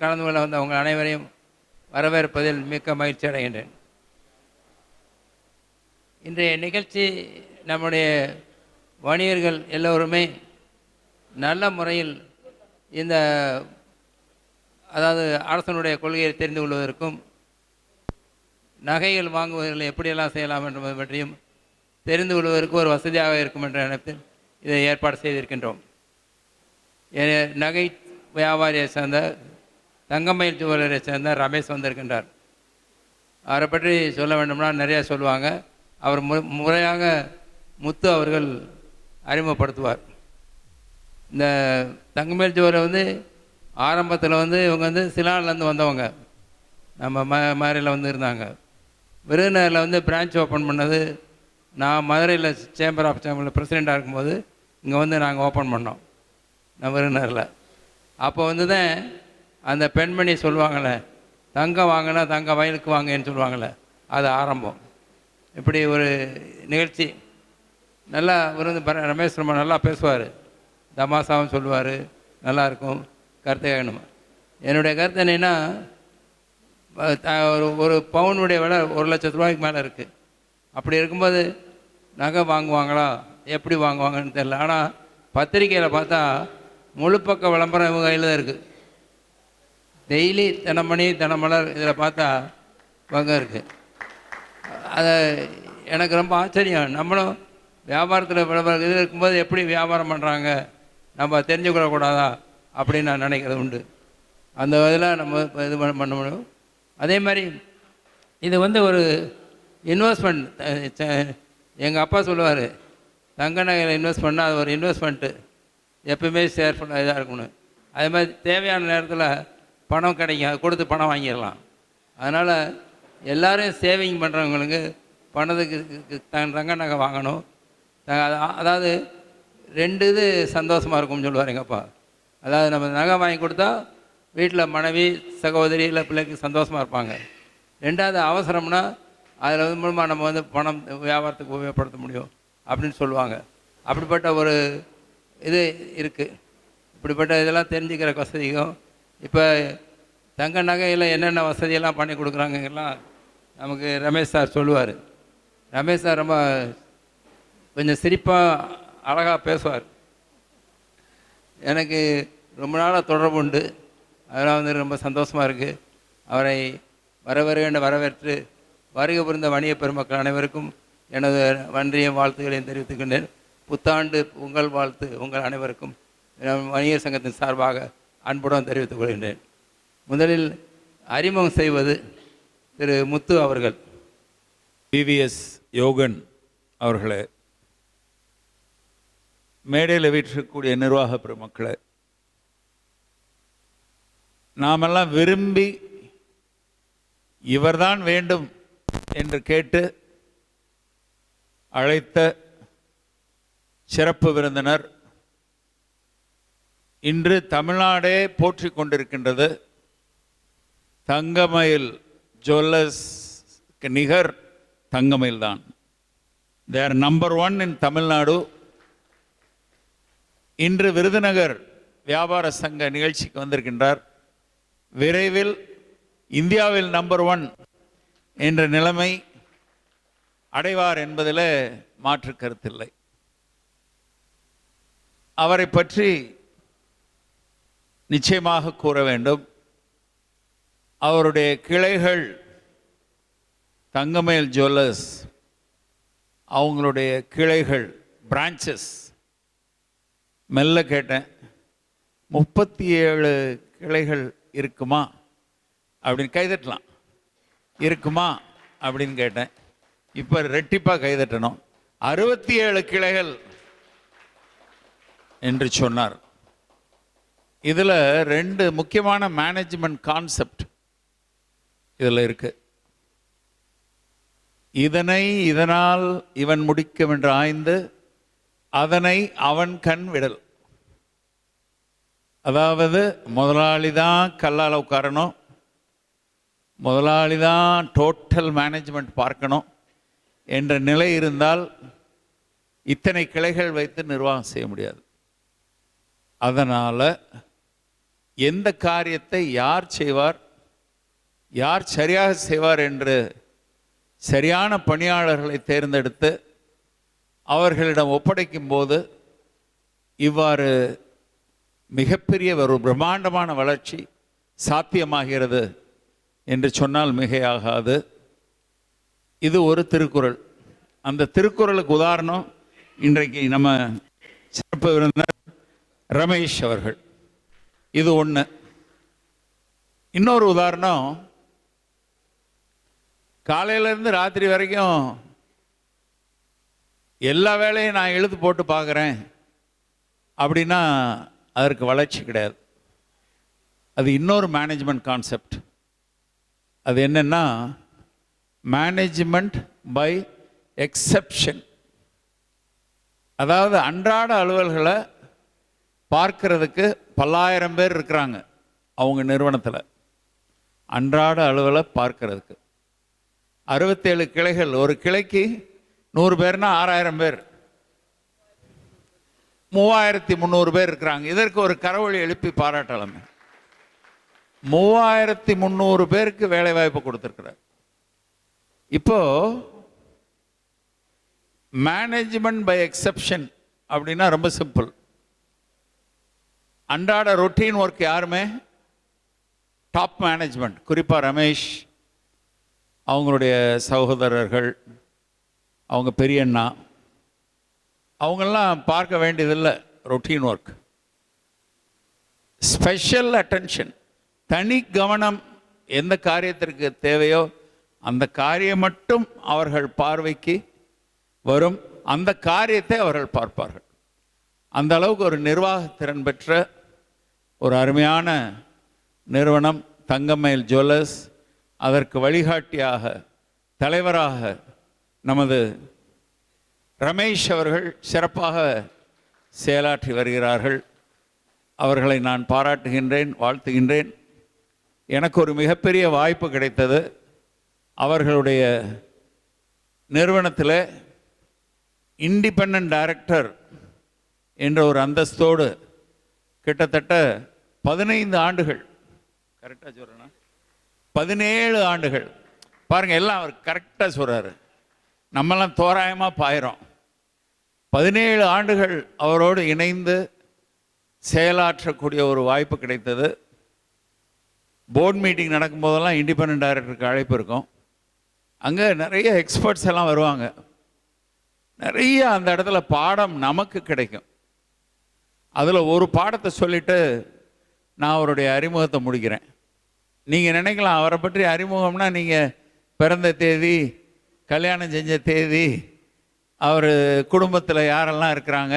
கலந்து கொள்ள வந்த உங்கள் அனைவரையும் வரவேற்பதில் மிக்க மகிழ்ச்சி அடைகின்றேன். இன்றைய நிகழ்ச்சி நம்முடைய வணிகர்கள் எல்லோருமே நல்ல முறையில் இந்த அதாவது அரசனுடைய கொள்கையை தெரிந்து கொள்வதற்கும் நகைகள் வாங்குவதில் எப்படியெல்லாம் செய்யலாம் என்பது பற்றியும் தெரிந்து கொள்வதற்கு ஒரு வசதியாக இருக்கும் என்ற எண்ணத்தில் இதை ஏற்பாடு செய்திருக்கின்றோம். நகை வியாபாரியை சேர்ந்த தங்கமயில் ஜுவல்லரை சேர்ந்த ரமேஷ் வந்திருக்கின்றார். அவரை பற்றி சொல்ல வேண்டும்னா நிறையா சொல்லுவாங்க. அவர் முறையாக முத்து அவர்கள் அறிமுகப்படுத்துவார். இந்த தங்கமயில் ஜுவல்லர் ஆரம்பத்தில் இவங்க சிலான்லேருந்து வந்தவங்க, நம்ம மதுரையில் இருந்தாங்க. விருதுநகரில் பிரான்ச் ஓப்பன் பண்ணது நான் மதுரையில் சேம்பர் ஆஃப் சேம்பரில் பிரசிடெண்ட்டாக இருக்கும்போது இங்கே நாங்கள் ஓப்பன் பண்ணோம் நான் விருதுநகரில். அப்போ தான் அந்த பெண்மணி சொல்லுவாங்களே, தங்கம் வாங்கினா தங்க வயலுக்கு வாங்கன்னு சொல்லுவாங்களே, அது ஆரம்பம். இப்படி ஒரு நிகழ்ச்சி நல்லா ரமேஷ் ரொம்ப நல்லா பேசுவார், தமாசாவும் சொல்லுவார், நல்லாயிருக்கும். கருத்தை கேட்கணும். என்னுடைய கருத்து என்னென்னா, ஒரு பவுனுடைய விலை 1,00,000 ரூபாய்க்கு மேலே இருக்குது. அப்படி இருக்கும்போது நகை வாங்குவாங்களா, எப்படி வாங்குவாங்கன்னு தெரியல. ஆனால் பத்திரிக்கையில் பார்த்தா முழு பக்க விளம்பரம் இவங்க கையில் தான் இருக்குது. டெய்லி தினமணி தினமலர் இதில் பார்த்தா பங்க இருக்குது. அதை எனக்கு ரொம்ப ஆச்சரியம். நம்மளும் வியாபாரத்தில் விளம்பரம் இதில் இருக்கும்போது எப்படி வியாபாரம் பண்ணுறாங்க நம்ம தெரிஞ்சுக்கொள்ளக்கூடாதா அப்படின்னு நான் நினைக்கிறது உண்டு. அந்த இதில் நம்ம இது பண்ண முடியும். அதே மாதிரி இது ஒரு இன்வெஸ்ட்மெண்ட். எங்கள் அப்பா சொல்லுவார், தங்க நகையில் இன்வெஸ்ட் பண்ணால் அது ஒரு இன்வெஸ்ட்மெண்ட்டு, எப்பவுமே ஷேர்ஃபுல்லாக இதாக இருக்கணும். அதே மாதிரி தேவையான நேரத்தில் பணம் கிடைக்கும், அது கொடுத்து பணம் வாங்கிடலாம். அதனால் எல்லோரும் சேவிங் பண்ணுறவங்களுக்கு பணத்துக்கு தங்க நகை வாங்கணும். அதாவது 2 இது சந்தோஷமாக இருக்கும்னு சொல்லுவார் எங்கள் அப்பா. அதாவது நம்ம நகை வாங்கி கொடுத்தா வீட்டில் மனைவி சகோதரி இல்லை பிள்ளைக்கு சந்தோஷமாக இருப்பாங்க. 2வது அவசரம்னா அதில் மூலமாக நம்ம பணம் வியாபாரத்துக்கு உபயோகப்படுத்த முடியும் அப்படின்னு சொல்லுவாங்க. அப்படிப்பட்ட ஒரு இது இருக்குது. இப்படிப்பட்ட இதெல்லாம் தெரிஞ்சுக்கிற வசதியும் இப்போ தங்க நகையில் என்னென்ன வசதியெல்லாம் பண்ணி கொடுக்குறாங்கலாம் நமக்கு ரமேஷ் சார் சொல்லுவார். ரமேஷ் சார் ரொம்ப கொஞ்சம் சிரிப்பாக அழகாக பேசுவார். எனக்கு ரொம்ப நாளாக தொடர்பு உண்டு. அதெல்லாம் ரொம்ப சந்தோஷமாக இருக்குது. அவரை வரவேற்று வருகை புரிந்த வணிக பெருமக்கள் அனைவருக்கும் எனது நன்றியும் வாழ்த்துக்களையும் தெரிவித்துக்கின்றேன். புத்தாண்டு உங்கள் வாழ்த்து உங்கள் அனைவருக்கும் வணிகர் சங்கத்தின் சார்பாக அன்புடன் தெரிவித்துக் கொள்கின்றேன். முதலில் அறிமுகம் செய்வது திரு முத்து அவர்கள். பிவிஎஸ் யோகன் அவர்களே, மேடையில் வீற்றிருக்கக்கூடிய நிர்வாக பெருமக்களே, நாமெல்லாம் விரும்பி இவர்தான் வேண்டும் என்று கேட்டு அழைத்த சிறப்பு விருந்தினர், இன்று தமிழ்நாடே போற்றி கொண்டிருக்கின்றது. தங்கமயில் ஜுவல்லர்ஸ்க்கு நிகர் தங்கமயில் தான். தே ஆர் நம்பர் 1 இன் தமிழ்நாடு. இன்று விருதுநகர் வியாபார சங்க நிகழ்ச்சிக்கு வந்திருக்கின்றார். விரைவில் இந்தியாவில் நம்பர் 1 என்ற நிலைமை அடைவார் என்பதில் மாற்று கருத்தில்லை. அவரை பற்றி நிச்சயமாக கூற வேண்டும். அவருடைய கிளைகள் தங்கமயில் ஜுவல்லர்ஸ், அவங்களுடைய கிளைகள் பிரான்ச்சஸ், மெல்ல கேட்டேன், 37 கிளைகள் இருக்குமா அப்படின்னு, கைதட்டலாம், இருக்குமா அப்படின்னு கேட்டேன். இப்போ ரெட்டிப்பாக கைதட்டணும், 67 கிளைகள் என்று சொன்னார். இதில் 2 முக்கியமான மேனேஜ்மெண்ட் கான்செப்ட் இதில் இருக்கு. இதனால் இவன் முடிக்கும் என்று ஆய்ந்து அதனை அவன் கண் விடல். அதாவது முதலாளி தான் கல்லால் உட்காரணும், முதலாளி தான் டோட்டல் மேனேஜ்மெண்ட் பார்க்கணும் என்ற நிலை இருந்தால் இத்தனை கிளைகள் வைத்து நிர்வாகம் செய்ய முடியாது. அதனால் எந்த காரியத்தை யார் செய்வார், யார் சரியாக செய்வார் என்று சரியான பணியாளர்களை தேர்ந்தெடுத்து அவர்களிடம் ஒப்படைக்கும் போது இவ்வாறு மிகப்பெரிய ஒரு பிரம்மாண்டமான வளர்ச்சி சாத்தியமாகிறது என்று சொன்னால் மிகையாகாது. இது ஒரு திருக்குறள். அந்த திருக்குறளுக்கு உதாரணம் இன்றைக்கு நம்ம சிறப்பு விருந்தினர் ரமேஷ் அவர்கள். இது ஒன்று. இன்னொரு உதாரணம், காலையிலேருந்து ராத்திரி வரைக்கும் எல்லா வேலையும் நான் எழுத்து போட்டு பார்க்குறேன் அப்படின்னா அதற்கு வளர்ச்சி கிடையாது. அது இன்னொரு மேனேஜ்மெண்ட் கான்செப்ட். அது என்னென்னா மேனேஜ்மெண்ட் பை எக்ஸெப்ஷன். அதாவது அன்றாட அலுவல்களை பார்க்கறதுக்கு பல்லாயிரம் பேர் இருக்கிறாங்க அவங்க நிறுவனத்தில். அன்றாட அலுவலை பார்க்கறதுக்கு 67 கிளைகள். ஒரு கிளைக்கு 100 பேர்னா 6000 பேர், 3300 பேர் இருக்கிறாங்க. இதற்கு ஒரு கரவொலி எழுப்பி பாராட்டலாமே. 3300 பேருக்கு வேலை வாய்ப்பு கொடுத்துருக்கிறார். இப்போ மேனேஜ்மெண்ட் பை எக்ஸெப்ஷன் அப்படின்னா ரொம்ப சிம்பிள். அன்றாட ரொட்டீன் ஒர்க் யாருமே டாப் மேனேஜ்மெண்ட், குறிப்பாக ரமேஷ், அவங்களுடைய சகோதரர்கள், அவங்க பெரியண்ணா, அவங்கெல்லாம் பார்க்க வேண்டியதில்லை ரொட்டீன் ஒர்க். ஸ்பெஷல் அட்டென்ஷன், தனி கவனம் எந்த காரியத்திற்கு தேவையோ அந்த காரியம் மட்டும் அவர்கள் பார்வைக்கு வரும். அந்த காரியத்தை அவர்கள் பார்ப்பார்கள். அந்த அளவுக்கு ஒரு நிர்வாக திறன் பெற்ற ஒரு அருமையான நிறுவனம் தங்கமயில் ஜுவல்லர்ஸ். அதற்கு வழிகாட்டியாக, தலைவராக நமது ரமேஷ் அவர்கள் சிறப்பாக செயலாற்றி வருகிறார்கள். அவர்களை நான் பாராட்டுகின்றேன், வாழ்த்துகின்றேன். எனக்கு ஒரு மிகப்பெரிய வாய்ப்பு கிடைத்தது. அவர்களுடைய நிறுவனத்தில் இண்டிபெண்டன்ட் டைரக்டர் என்ற ஒரு அந்தஸ்தோடு கிட்டத்தட்ட 15 ஆண்டுகள், கரெக்டாக சொல்கிறேன்னா 17 ஆண்டுகள், பாருங்கள் எல்லாம் அவர் கரெக்டாக சொல்கிறாரு, நம்மெல்லாம் தோராயமாக பாயிரோம். 17 ஆண்டுகள் அவரோடு இணைந்து செயலாற்றக்கூடிய ஒரு வாய்ப்பு கிடைத்தது. போர்ட் மீட்டிங் நடக்கும்போதெல்லாம் இண்டிபெண்டன்ட் டைரக்டருக்கு அழைப்பு இருக்கும். அங்கே நிறைய எக்ஸ்பர்ட்ஸ் எல்லாம் வருவாங்க. நிறைய அந்த இடத்துல பாடம் நமக்கு கிடைக்கும். அதில் ஒரு பாடத்தை சொல்லிவிட்டு நான் அவருடைய அறிமுகத்தை முடிக்கிறேன். நீங்கள் நினைக்கலாம் அவரை பற்றி அறிமுகம்னா நீங்கள் பிறந்த தேதி, கல்யாணம் செஞ்ச தேதி, அவர் குடும்பத்தில் யாரெல்லாம் இருக்கிறாங்க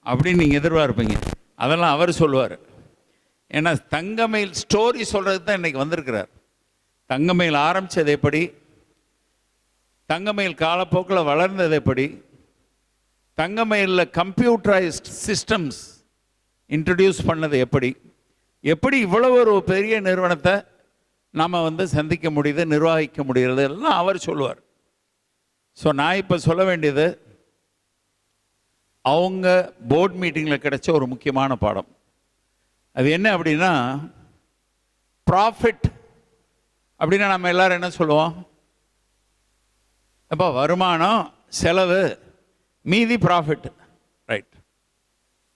அப்படின்னு நீங்கள் எதிர்பார்ப்பீங்க. அதெல்லாம் அவர் சொல்லுவார். ஏன்னா தங்கமயில் ஸ்டோரி சொல்கிறது தான் இன்றைக்கி வந்திருக்கிறார். தங்கமயில் ஆரம்பித்தது எப்படி, தங்கமயில் காலப்போக்கில் வளர்ந்தது எப்படி, தங்கமயிலில் கம்ப்யூட்டரைஸ்ட் சிஸ்டம்ஸ் இன்ட்ரடியூஸ் பண்ணது எப்படி, எப்படி இவ்வளோ ஒரு பெரிய நிறுவனத்தை நாம் சந்திக்க முடியுது, நிர்வகிக்க முடிகிறது, எல்லாம் அவர் சொல்லுவார். ஸோ நான் இப்போ சொல்ல வேண்டியது அவங்க போர்ட் மீட்டிங்கில் கிடைச்ச ஒரு முக்கியமான பாடம். அது என்ன அப்படின்னா, ப்ராஃபிட் அப்படின்னா நம்ம எல்லாரும் என்ன சொல்லுவோம், அப்போ வருமானம், செலவு, மீதி ப்ராஃபிட். ரைட்.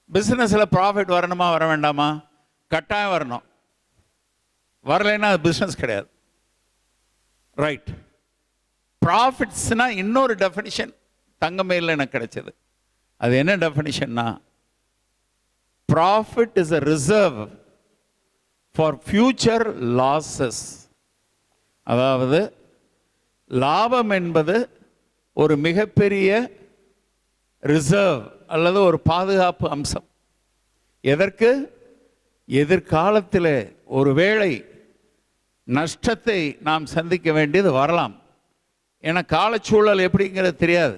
பிஸ்னஸில் ப்ராஃபிட் வரணுமா வர வேண்டாமா? கட்டாயம் வரணும். வரலைன்னா அது பிஸ்னஸ் கிடையாது. ரைட். ப்ராஃபிட்ஸ்னால் இன்னொரு டெஃபினிஷன் தங்கமயிலில் எனக்கு கிடைச்சது. அது என்ன டெஃபினிஷன்னா, profit is a reserve for future losses. அதாவது லாபம் என்பது ஒரு மிகப்பெரிய ரிசர்வ் அல்லது ஒரு பாதுகாப்பு அம்சம். எதற்கு? எதிர்காலத்தில் ஒருவேளை நஷ்டத்தை நாம் சந்திக்க வேண்டியது வரலாம். ஏன்னா காலச்சூழல் எப்படிங்கிறது தெரியாது.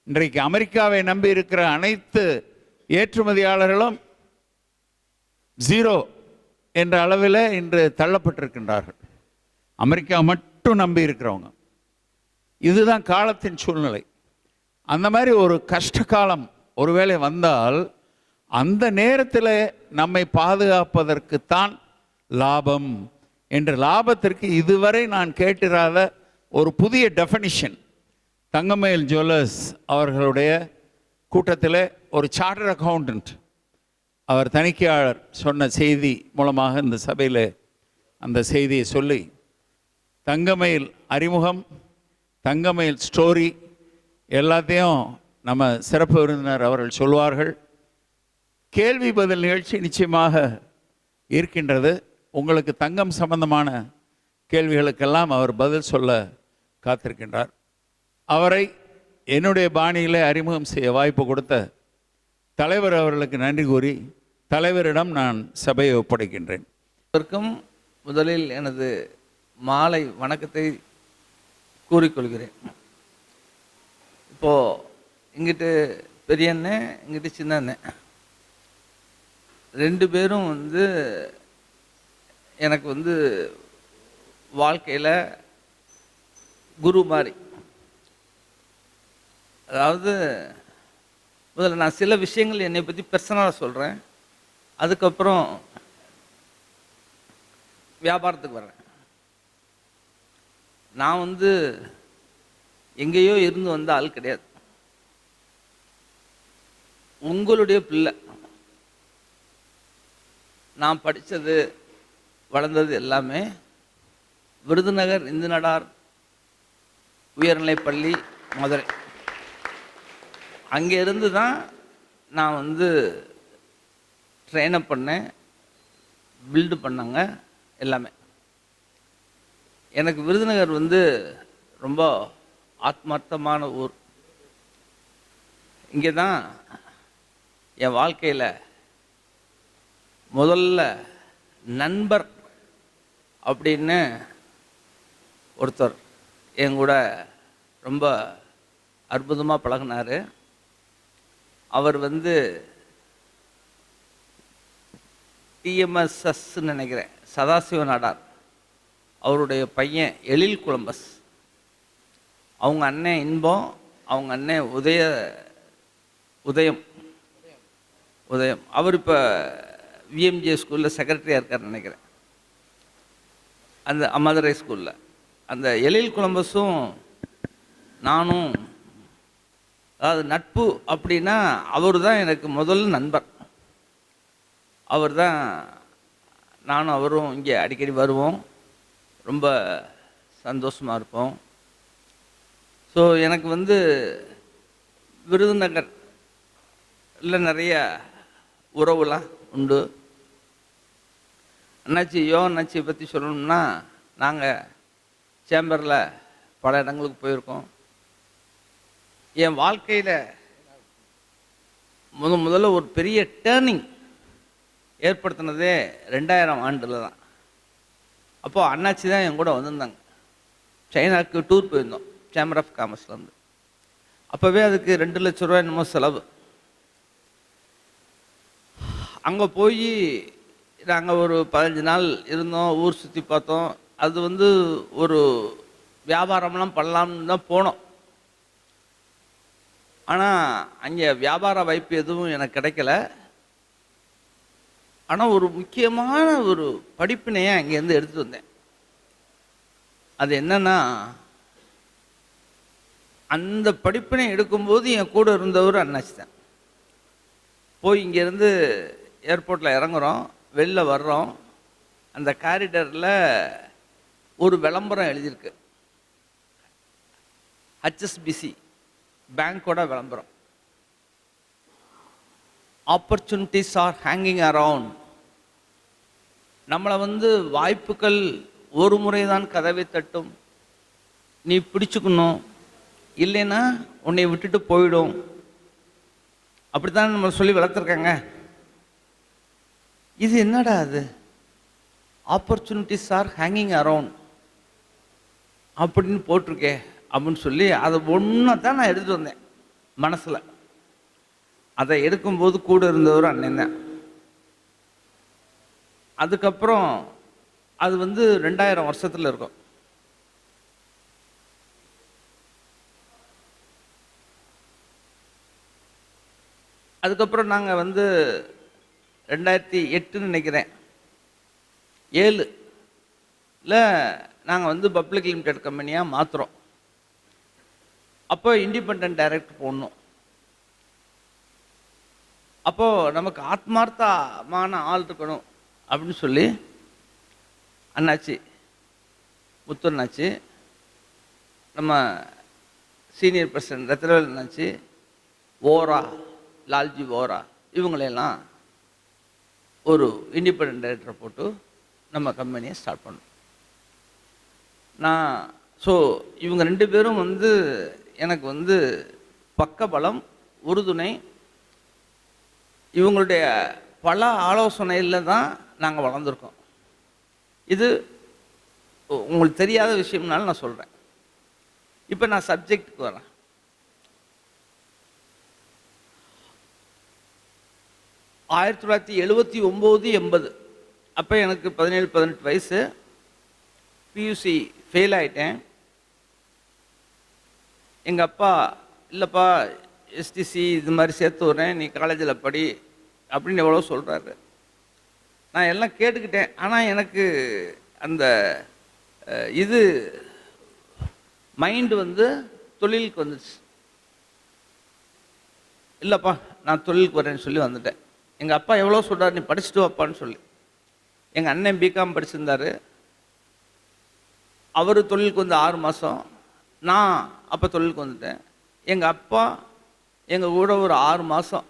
இன்றைக்கு அமெரிக்காவை நம்பி இருக்கிற அனைத்து ஏற்றுமதியாளர்களும் 0 என்ற அளவில் இன்று தள்ளப்பட்டிருக்கின்றார்கள். அமெரிக்கா மட்டும் நம்பி இருக்கிறவங்க. இதுதான் காலத்தின் சூழ்நிலை. அந்த மாதிரி ஒரு கஷ்ட காலம் ஒருவேளை வந்தால் அந்த நேரத்தில் நம்மை பாதுகாப்பதற்குத்தான் லாபம் என்ற லாபத்திற்கு இதுவரை நான் கேட்டிராத ஒரு புதிய டெஃபனிஷன் தங்கமயில் ஜுவல்லர்ஸ் அவர்களுடைய கூட்டத்தில் ஒரு சார்ட்டர் அக்கௌண்டன்ட் அவர் தணிக்கையாளர் சொன்ன செய்தி மூலமாக இந்த சபையில் அந்த செய்தியை சொல்லி தங்கமயில் அறிமுகம், தங்கமயில் ஸ்டோரி எல்லாத்தையும் நம்ம சிறப்பு விருந்தினர் அவர்கள் சொல்வார்கள். கேள்வி பதில் நிகழ்ச்சி நிச்சயமாக இருக்கின்றது. உங்களுக்கு தங்கம் சம்பந்தமான கேள்விகளுக்கெல்லாம் அவர் பதில் சொல்ல காத்திருக்கின்றார். அவரை என்னுடைய பாணியில் அறிமுகம் செய்ய வாய்ப்பு கொடுத்த தலைவர் அவர்களுக்கு நன்றி கூறி தலைவரிடம் நான் சபையை ஒப்படைக்கின்றேன். முதலில் எனது மாலை வணக்கத்தை கூறிக்கொள்கிறேன். இப்போது இங்கிட்டு பெரிய அண்ணன், இங்கிட்டு சின்ன அண்ணன், ரெண்டு பேரும் எனக்கு வாழ்க்கையில் குரு மாதிரி. அதாவது முதல்ல நான் சில விஷயங்கள் என்னை பற்றி பர்சனலாக சொல்கிறேன், அதுக்கப்புறம் வியாபாரத்துக்கு வர்றேன். நான் எங்கேயோ இருந்து வந்த ஆள் கிடையாது. உங்களுடைய பிள்ளை. நான் படித்தது வளர்ந்தது எல்லாமே விருதுநகர் இந்து நடார் உயர்நிலைப்பள்ளி மதுரை. அங்கே இருந்து தான் நான் ட்ரெயினப் பண்ணேன், பில்டு பண்ணாங்க எல்லாமே. எனக்கு விருதுநகர் ரொம்ப ஆத்மார்த்தமான ஊர். இங்கே தான் என் வாழ்க்கையில் முதல்ல நண்பர் அப்படின்னு ஒருத்தர் என் கூட ரொம்ப அற்புதமாக பழகினார். அவர் டிஎம்எஸ்எஸ்ன்னு நினைக்கிறேன், சதாசிவ நாடார், அவருடைய பையன் எழில் கொலம்பஸ், அவங்க அண்ணன் இன்பம், அவங்க அண்ணன் உதயம். அவர் இப்போ விஎம்ஜே ஸ்கூலில் செக்ரட்டரியாக இருக்கார் நினைக்கிறேன், அந்த மதுரை ஸ்கூலில். அந்த எழில் கொலம்பஸும் நானும், அதாவது நட்பு அப்படின்னா அவர் தான் எனக்கு முதல் நண்பர். அவர் தான், நானும் அவரும் இங்கே அடிக்கடி வருவோம், ரொம்ப சந்தோஷமாக இருப்போம். ஸோ எனக்கு விருதுநகர் இல்லை நிறைய உறவுலாம் உண்டு. அண்ணாச்சியை பற்றி சொல்லணும்னா, நாங்கள் சேம்பரில் பல இடங்களுக்கு போயிருக்கோம். என் வாழ்க்கையில் முதல்ல ஒரு பெரிய டேர்னிங் ஏற்படுத்தினதே 2000 ஆண்டில் தான். அப்போது அண்ணாச்சி தான் என் கூட வந்திருந்தாங்க. சைனாவுக்கு டூர் போயிருந்தோம் சேம்பர் ஆஃப் காமர்ஸ்லேருந்து. அப்போவே அதுக்கு 2 லட்ச ரூபா என்னமோ செலவு. அங்கே போய் நாங்கள் ஒரு 15 நாள் இருந்தோம், ஊர் சுற்றி பார்த்தோம். அது ஒரு வியாபாரம்லாம் பண்ணலாம்னு தான் போனோம். ஆனால் அங்கே வியாபார வாய்ப்பு எதுவும் எனக்கு கிடைக்கல. ஆனால் ஒரு முக்கியமான ஒரு படிப்பினையை அங்கேருந்து எடுத்துகிட்டு வந்தேன். அது என்னன்னா, அந்த படிப்பினை எடுக்கும்போது என் கூட இருந்தவர் அண்ணாச்சி தான். போய் இங்கேருந்து ஏர்போர்ட்டில் இறங்குறோம், வெளில வர்றோம். அந்த காரிடரில் ஒரு விளம்பரம் எழுதியிருக்கு, HSBC பேங்கோட விளம்பரம். Opportunities are hanging around. நம்மளை வாய்ப்புகள் ஒரு முறை தான் கதவை தட்டும், நீ பிடிச்சுக்கணும், இல்லைன்னா உன்னை விட்டுட்டு போயிடும். அப்படித்தான் நம்ம சொல்லி வளர்த்துருக்காங்க. இது என்னடா அது, ஆப்பர்ச்சுனிட்டிஸ் ஆர் ஹேங்கிங் அரவுண்ட் அப்படின்னு போட்டிருக்கே அப்படின்னு சொல்லி அதை ஒன்றை தான் நான் எடுத்துகிட்டு வந்தேன் மனசில். அதை எடுக்கும்போது கூட இருந்தவர் அண்ணன் தான். அதுக்கப்புறம் அது 2000 வருஷத்தில் இருக்கும். அதுக்கப்புறம் நாங்கள் வந்து 2008 நினைக்கிறேன் 7ல் நாங்கள் வந்து பப்ளிக் லிமிடெட் கம்பெனியாக மாற்றுறோம். அப்போ இண்டிபெண்ட் டைரக்டர் போடணும். அப்போது நமக்கு ஆத்மார்த்தமான ஆள் இருக்கணும் அப்படின்னு சொல்லி அண்ணாச்சி முத்து அண்ணாச்சி, நம்ம சீனியர் பிரசிடென்ட் ரத்னவேல் அண்ணாச்சி, ஓரா லால்ஜி ஓரா, இவங்களையெல்லாம் ஒரு இண்டிபெண்ட் டைரக்டரை போட்டு நம்ம கம்பெனியை ஸ்டார்ட் பண்ணோம். ஸோ இவங்க 2 பேரும் வந்து எனக்கு வந்து பக்கபலம், உறுதுணை. இவங்களுடைய பல ஆலோசனையில் தான் நாங்கள் வளர்ந்துருக்கோம். இது உங்களுக்கு தெரியாத விஷயம்னாலும் நான் சொல்கிறேன். இப்போ நான் சப்ஜெக்டுக்கு வரேன். 1979-80 அப்போ எனக்கு 17-18 வயசு. பியூசி ஃபெயில் ஆகிட்டேன். எங்கள் அப்பா, இல்லைப்பா எஸ்டிசி இது மாதிரி சேர்த்து விட்றேன், நீ காலேஜில் படி அப்படின்னு எவ்வளோ சொல்கிறாரு. நான் எல்லாம் கேட்டுக்கிட்டேன். ஆனால் எனக்கு அந்த இது மைண்டு வந்து தொழிலுக்கு வந்துச்சு. இல்லைப்பா நான் தொழிலுக்கு வரேன்னு சொல்லி வந்துட்டேன். எங்கள் அப்பா எவ்வளோ சொல்கிறார், நீ படிச்சுட்டு வாப்பான்னு சொல்லி. எங்கள் அண்ணன் பிகாம் படிச்சிருந்தார். அவர் தொழிலுக்கு வந்து 6 மாதம், நான் அப்போ தொழிலுக்கு வந்துட்டேன். எங்கள் அப்பா எங்கள் கூட ஒரு 6 மாதம்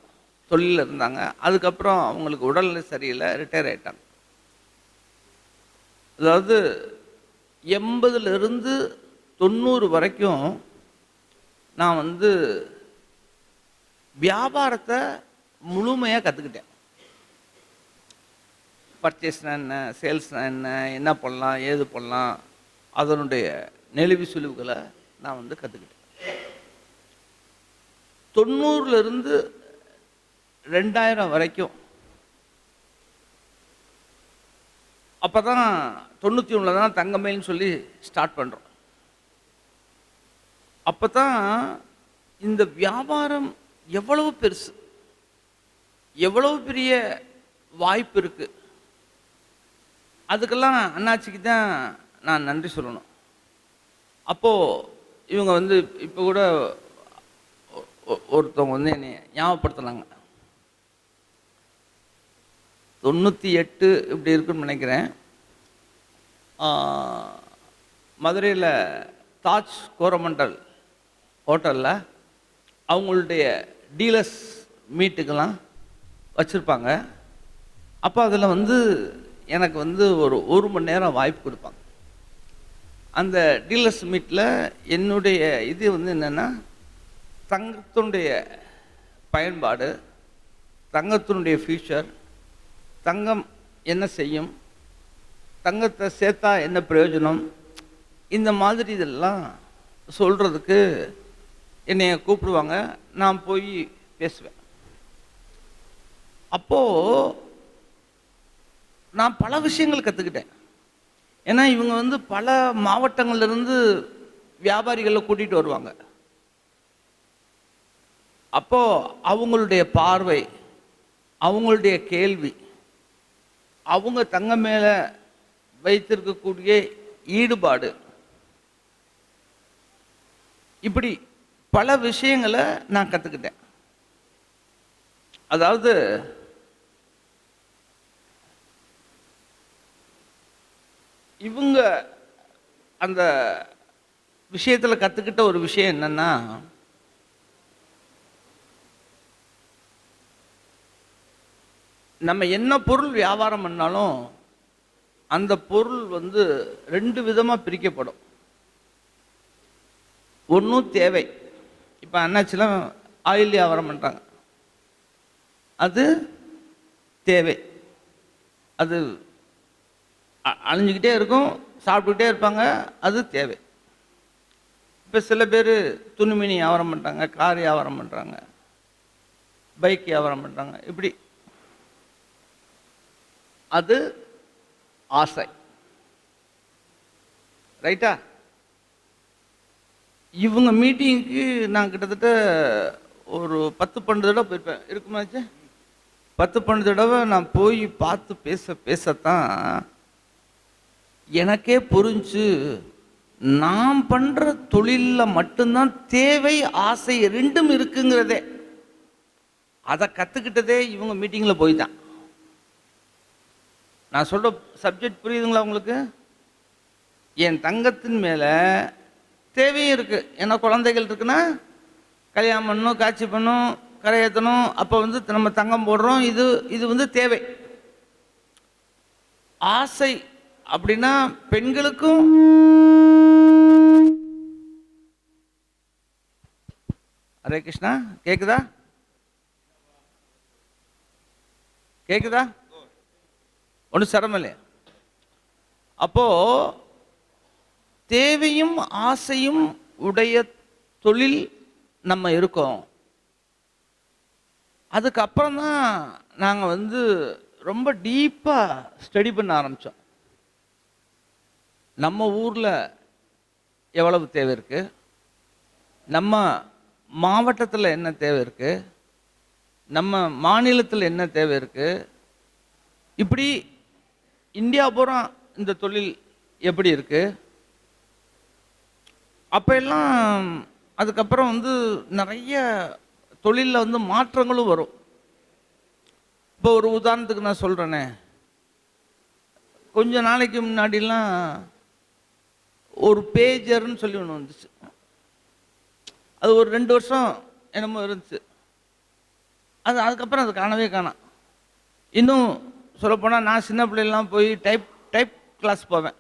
தொழிலில் இருந்தாங்க. அதுக்கப்புறம் அவங்களுக்கு உடல்நிலை சரியில்லை, ரிட்டையர் ஆகிட்டாங்க. அதாவது 80லிருந்து 90 வரைக்கும் நான் வந்து வியாபாரத்தை முழுமையாக கற்றுக்கிட்டேன். பர்ச்சேஸ்னால் என்ன, சேல்ஸ்னால் என்ன பண்ணலாம், ஏது பண்ணலாம், அதனுடைய நெளிவு சுழிவுகளை நான் வந்து கற்றுக்கிட்டேன். 90லிருந்து 2000 வரைக்கும், அப்போ தான் 91 தான் தங்கமயில்னு சொல்லி ஸ்டார்ட் பண்ணுறோம். அப்போ தான் இந்த வியாபாரம் எவ்வளவு பெருசு, எவ்வளவு பெரிய வாய்ப்பு இருக்குது. அதுக்கெல்லாம் அண்ணாச்சிக்கு தான் நான் நன்றி சொல்லணும். அப்போது இவங்க வந்து இப்போ கூட ஒருத்தவங்க வந்து என்னை ஞாபகப்படுத்தினாங்க. 98 இப்படி இருக்குன்னு நினைக்கிறேன். மதுரையில் தாஜ் கோரமண்டல் ஹோட்டலில் அவங்களுடைய டீலர்ஸ் மீட்டுக்கெல்லாம் வச்சுருப்பாங்க. அப்போ அதில் வந்து எனக்கு வந்து ஒரு மணி நேரம் வாய்ப்பு கொடுப்பாங்க. அந்த டீலர்ஸ் மீட்டில் என்னுடைய இது வந்து என்னென்னா, தங்கத்தினுடைய பயன்பாடு, தங்கத்தினுடைய ஃபியூச்சர், தங்கம் என்ன செய்யும், தங்கத்தை சேர்த்தா என்ன பிரயோஜனம், இந்த மாதிரி இதெல்லாம் சொல்கிறதுக்கு என்னைய கூப்பிடுவாங்க. நான் போய் பேசுவேன். அப்போது நான் பல விஷயங்கள் கற்றுக்கிட்டேன். ஏன்னா இவங்க வந்து பல மாவட்டங்கள்லேருந்து வியாபாரிகளை கூட்டிகிட்டு வருவாங்க. அப்போது அவங்களுடைய பார்வை, அவங்களுடைய கேள்வி, அவங்க தங்கம் மேலே வைத்திருக்கக்கூடிய ஈடுபாடு, இப்படி பல விஷயங்களை நான் கற்றுக்கிட்டேன். அதாவது இவங்க அந்த விஷயத்தில் கற்றுக்கிட்ட ஒரு விஷயம் என்னன்னா, நம்ம என்ன பொருள் வியாபாரம் பண்ணாலும் அந்த பொருள் வந்து 2 விதமாக பிரிக்கப்படும். ஒன்றும் தேவை. இப்போ அண்ணாச்சிலாம் ஆயில் வியாபாரம் பண்ணுறாங்க, அது தேவை. அது அழிஞ்சிக்கிட்டே இருக்கும், சாப்பிட்டுக்கிட்டே இருப்பாங்க, அது தேவை. இப்போ சில பேர் துணிமணி வியாபாரம் பண்ணுறாங்க, கார் வியாபாரம் பண்ணுறாங்க, பைக் வியாபாரம் பண்ணுறாங்க. இப்படி அது ஆசை. ரைட்டா? இவங்க மீட்டிங்க்கு நான் கிட்டத்தட்ட ஒரு 10-12 தடவை போயிருப்பேன், இருக்குமாச்சு. 10-12 தடவை நான் போய் பார்த்து பேசத்தான் எனக்கே புரிஞ்சு, நாம் பண்ற தொழில்ல மட்டும்தான் தேவை ஆசை ரெண்டும் இருக்குங்கிறதே. அதை கத்துக்கிட்டதே இவங்க மீட்டிங்ல போய் தான். நான் சொல்ற சப்ஜெக்ட் புரியுதுங்களா உங்களுக்கு? என் தங்கத்தின் மேல தேவையும் இருக்கு. ஏன்னா குழந்தைகள் இருக்குன்னா கல்யாணம் பண்ணணும், காட்சி பண்ணணும், கரையேற்றணும். அப்போ வந்து நம்ம தங்கம் போடுறோம். இது வந்து தேவை. ஆசை அப்படின்னா பெண்களுக்கும் ஹரே கிருஷ்ணா, கேக்குதா? கேக்குதா? ஒன்றும் சிரமம் இல்லையா? அப்போ தேவையும் ஆசையும் உடைய தொழில் நம்ம இருக்கோம். அதுக்கப்புறம் தான் நாங்கள் வந்து ரொம்ப டீப்பாக ஸ்டடி பண்ண ஆரம்பித்தோம். நம்ம ஊரில் எவ்வளவு தேவை இருக்குது, நம்ம மாவட்டத்தில் என்ன தேவை இருக்குது, நம்ம மாநிலத்தில் என்ன தேவை இருக்குது, இப்படி இந்தியா பூரா இந்த தொழில் எப்படி இருக்குது. அப்போ எல்லாம் அதுக்கப்புறம் வந்து நிறைய தொழிலில் வந்து மாற்றங்களும் வரும். இப்போ ஒரு உதாரணத்துக்கு நான் சொல்கிறேனே, கொஞ்ச நாளைக்கு முன்னாடிலாம் ஒரு பேஜர்னு சொல்லி ஒன்று வந்துச்சு. அது ஒரு 2 வருஷம் என்னமோ இருந்துச்சு. அதுக்கப்புறம் அது காணவே காணோம். இன்னும் சொல்லப்போனால் நான் சின்ன பிள்ளைலாம் போய் டைப் கிளாஸ் போவேன்.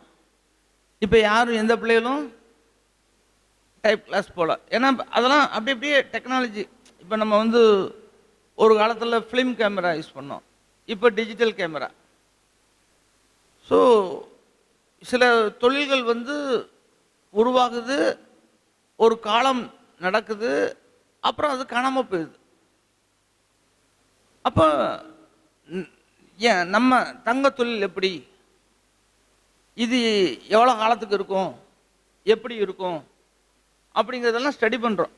இப்போ யாரும் எந்த பிள்ளைகளும் டைப் கிளாஸ் போகல. ஏன்னா அதெல்லாம் அப்படியே டெக்னாலஜி. இப்போ நம்ம வந்து ஒரு காலத்தில் ஃபிலிம் கேமரா யூஸ் பண்ணோம், இப்போ டிஜிட்டல் கேமரா. ஸோ சில தொழில்கள் வந்து உருவாகுது, ஒரு காலம் நடக்குது, அப்புறம் அது காணாமல் போயிடுது. அப்போ ஏன் நம்ம தங்க தொழில் எப்படி, இது எவ்வளோ காலத்துக்கு இருக்கும், எப்படி இருக்கும் அப்படிங்கிறதெல்லாம் ஸ்டடி பண்ணுறோம்.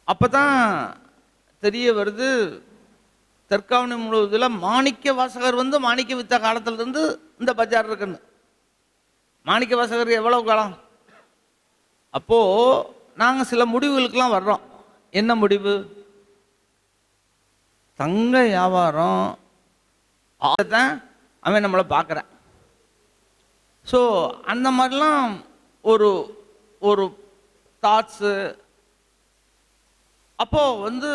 அப்போ தான் தெரிய வருது, தெற்காவணி முழுவதில் மாணிக்க வாசகர் வந்து மாணிக்க வித்த காலத்திலிருந்து இந்த பஜார் இருக்குன்னு. மாணிக்க வாசகர் எவ்வளவு காலம்? அப்போது நாங்கள் சில முடிவுகளுக்கெல்லாம் வர்றோம். என்ன முடிவு? தங்க வியாபாரம் தான் அவன் நம்மளை பார்க்குறான். ஸோ அந்த மாதிரிலாம் ஒரு ஒரு தாட்ஸு. அப்போது வந்து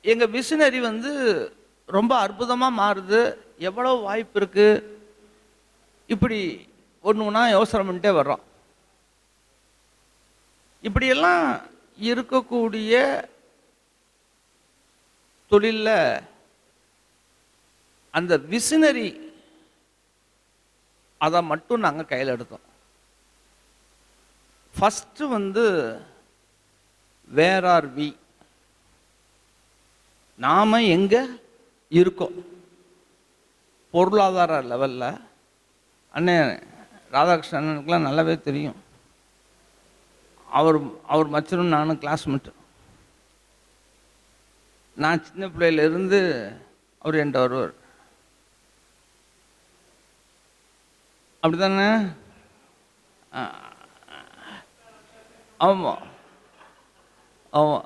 எங்கள் மிஷினரி வந்து ரொம்ப அற்புதமாக மாறுது. எவ்வளோ வாய்ப்பு இருக்குது, இப்படி ஒன்று ஒன்றா யோசனை பண்ணிட்டே வர்றோம். இப்படியெல்லாம் இருக்கக்கூடிய தொழிலில் அந்த மிஷினரி அதை மட்டும் நாங்கள் கையில் எடுத்தோம். ஃபஸ்ட்டு வந்து வேர் ஆர் வி, நாம் எங்கே இருக்கோம் பொருளாதார லெவலில். அண்ணே ராதாகிருஷ்ணனுக்கெலாம் நல்லாவே தெரியும். அவர் மச்சரும் நானும் கிளாஸ்மேட்டு. நான் சின்ன பிள்ளையிலேருந்து அவர் என்கிட்ட வருவார். அப்படி தானே? ஆமாம் ஆமாம்,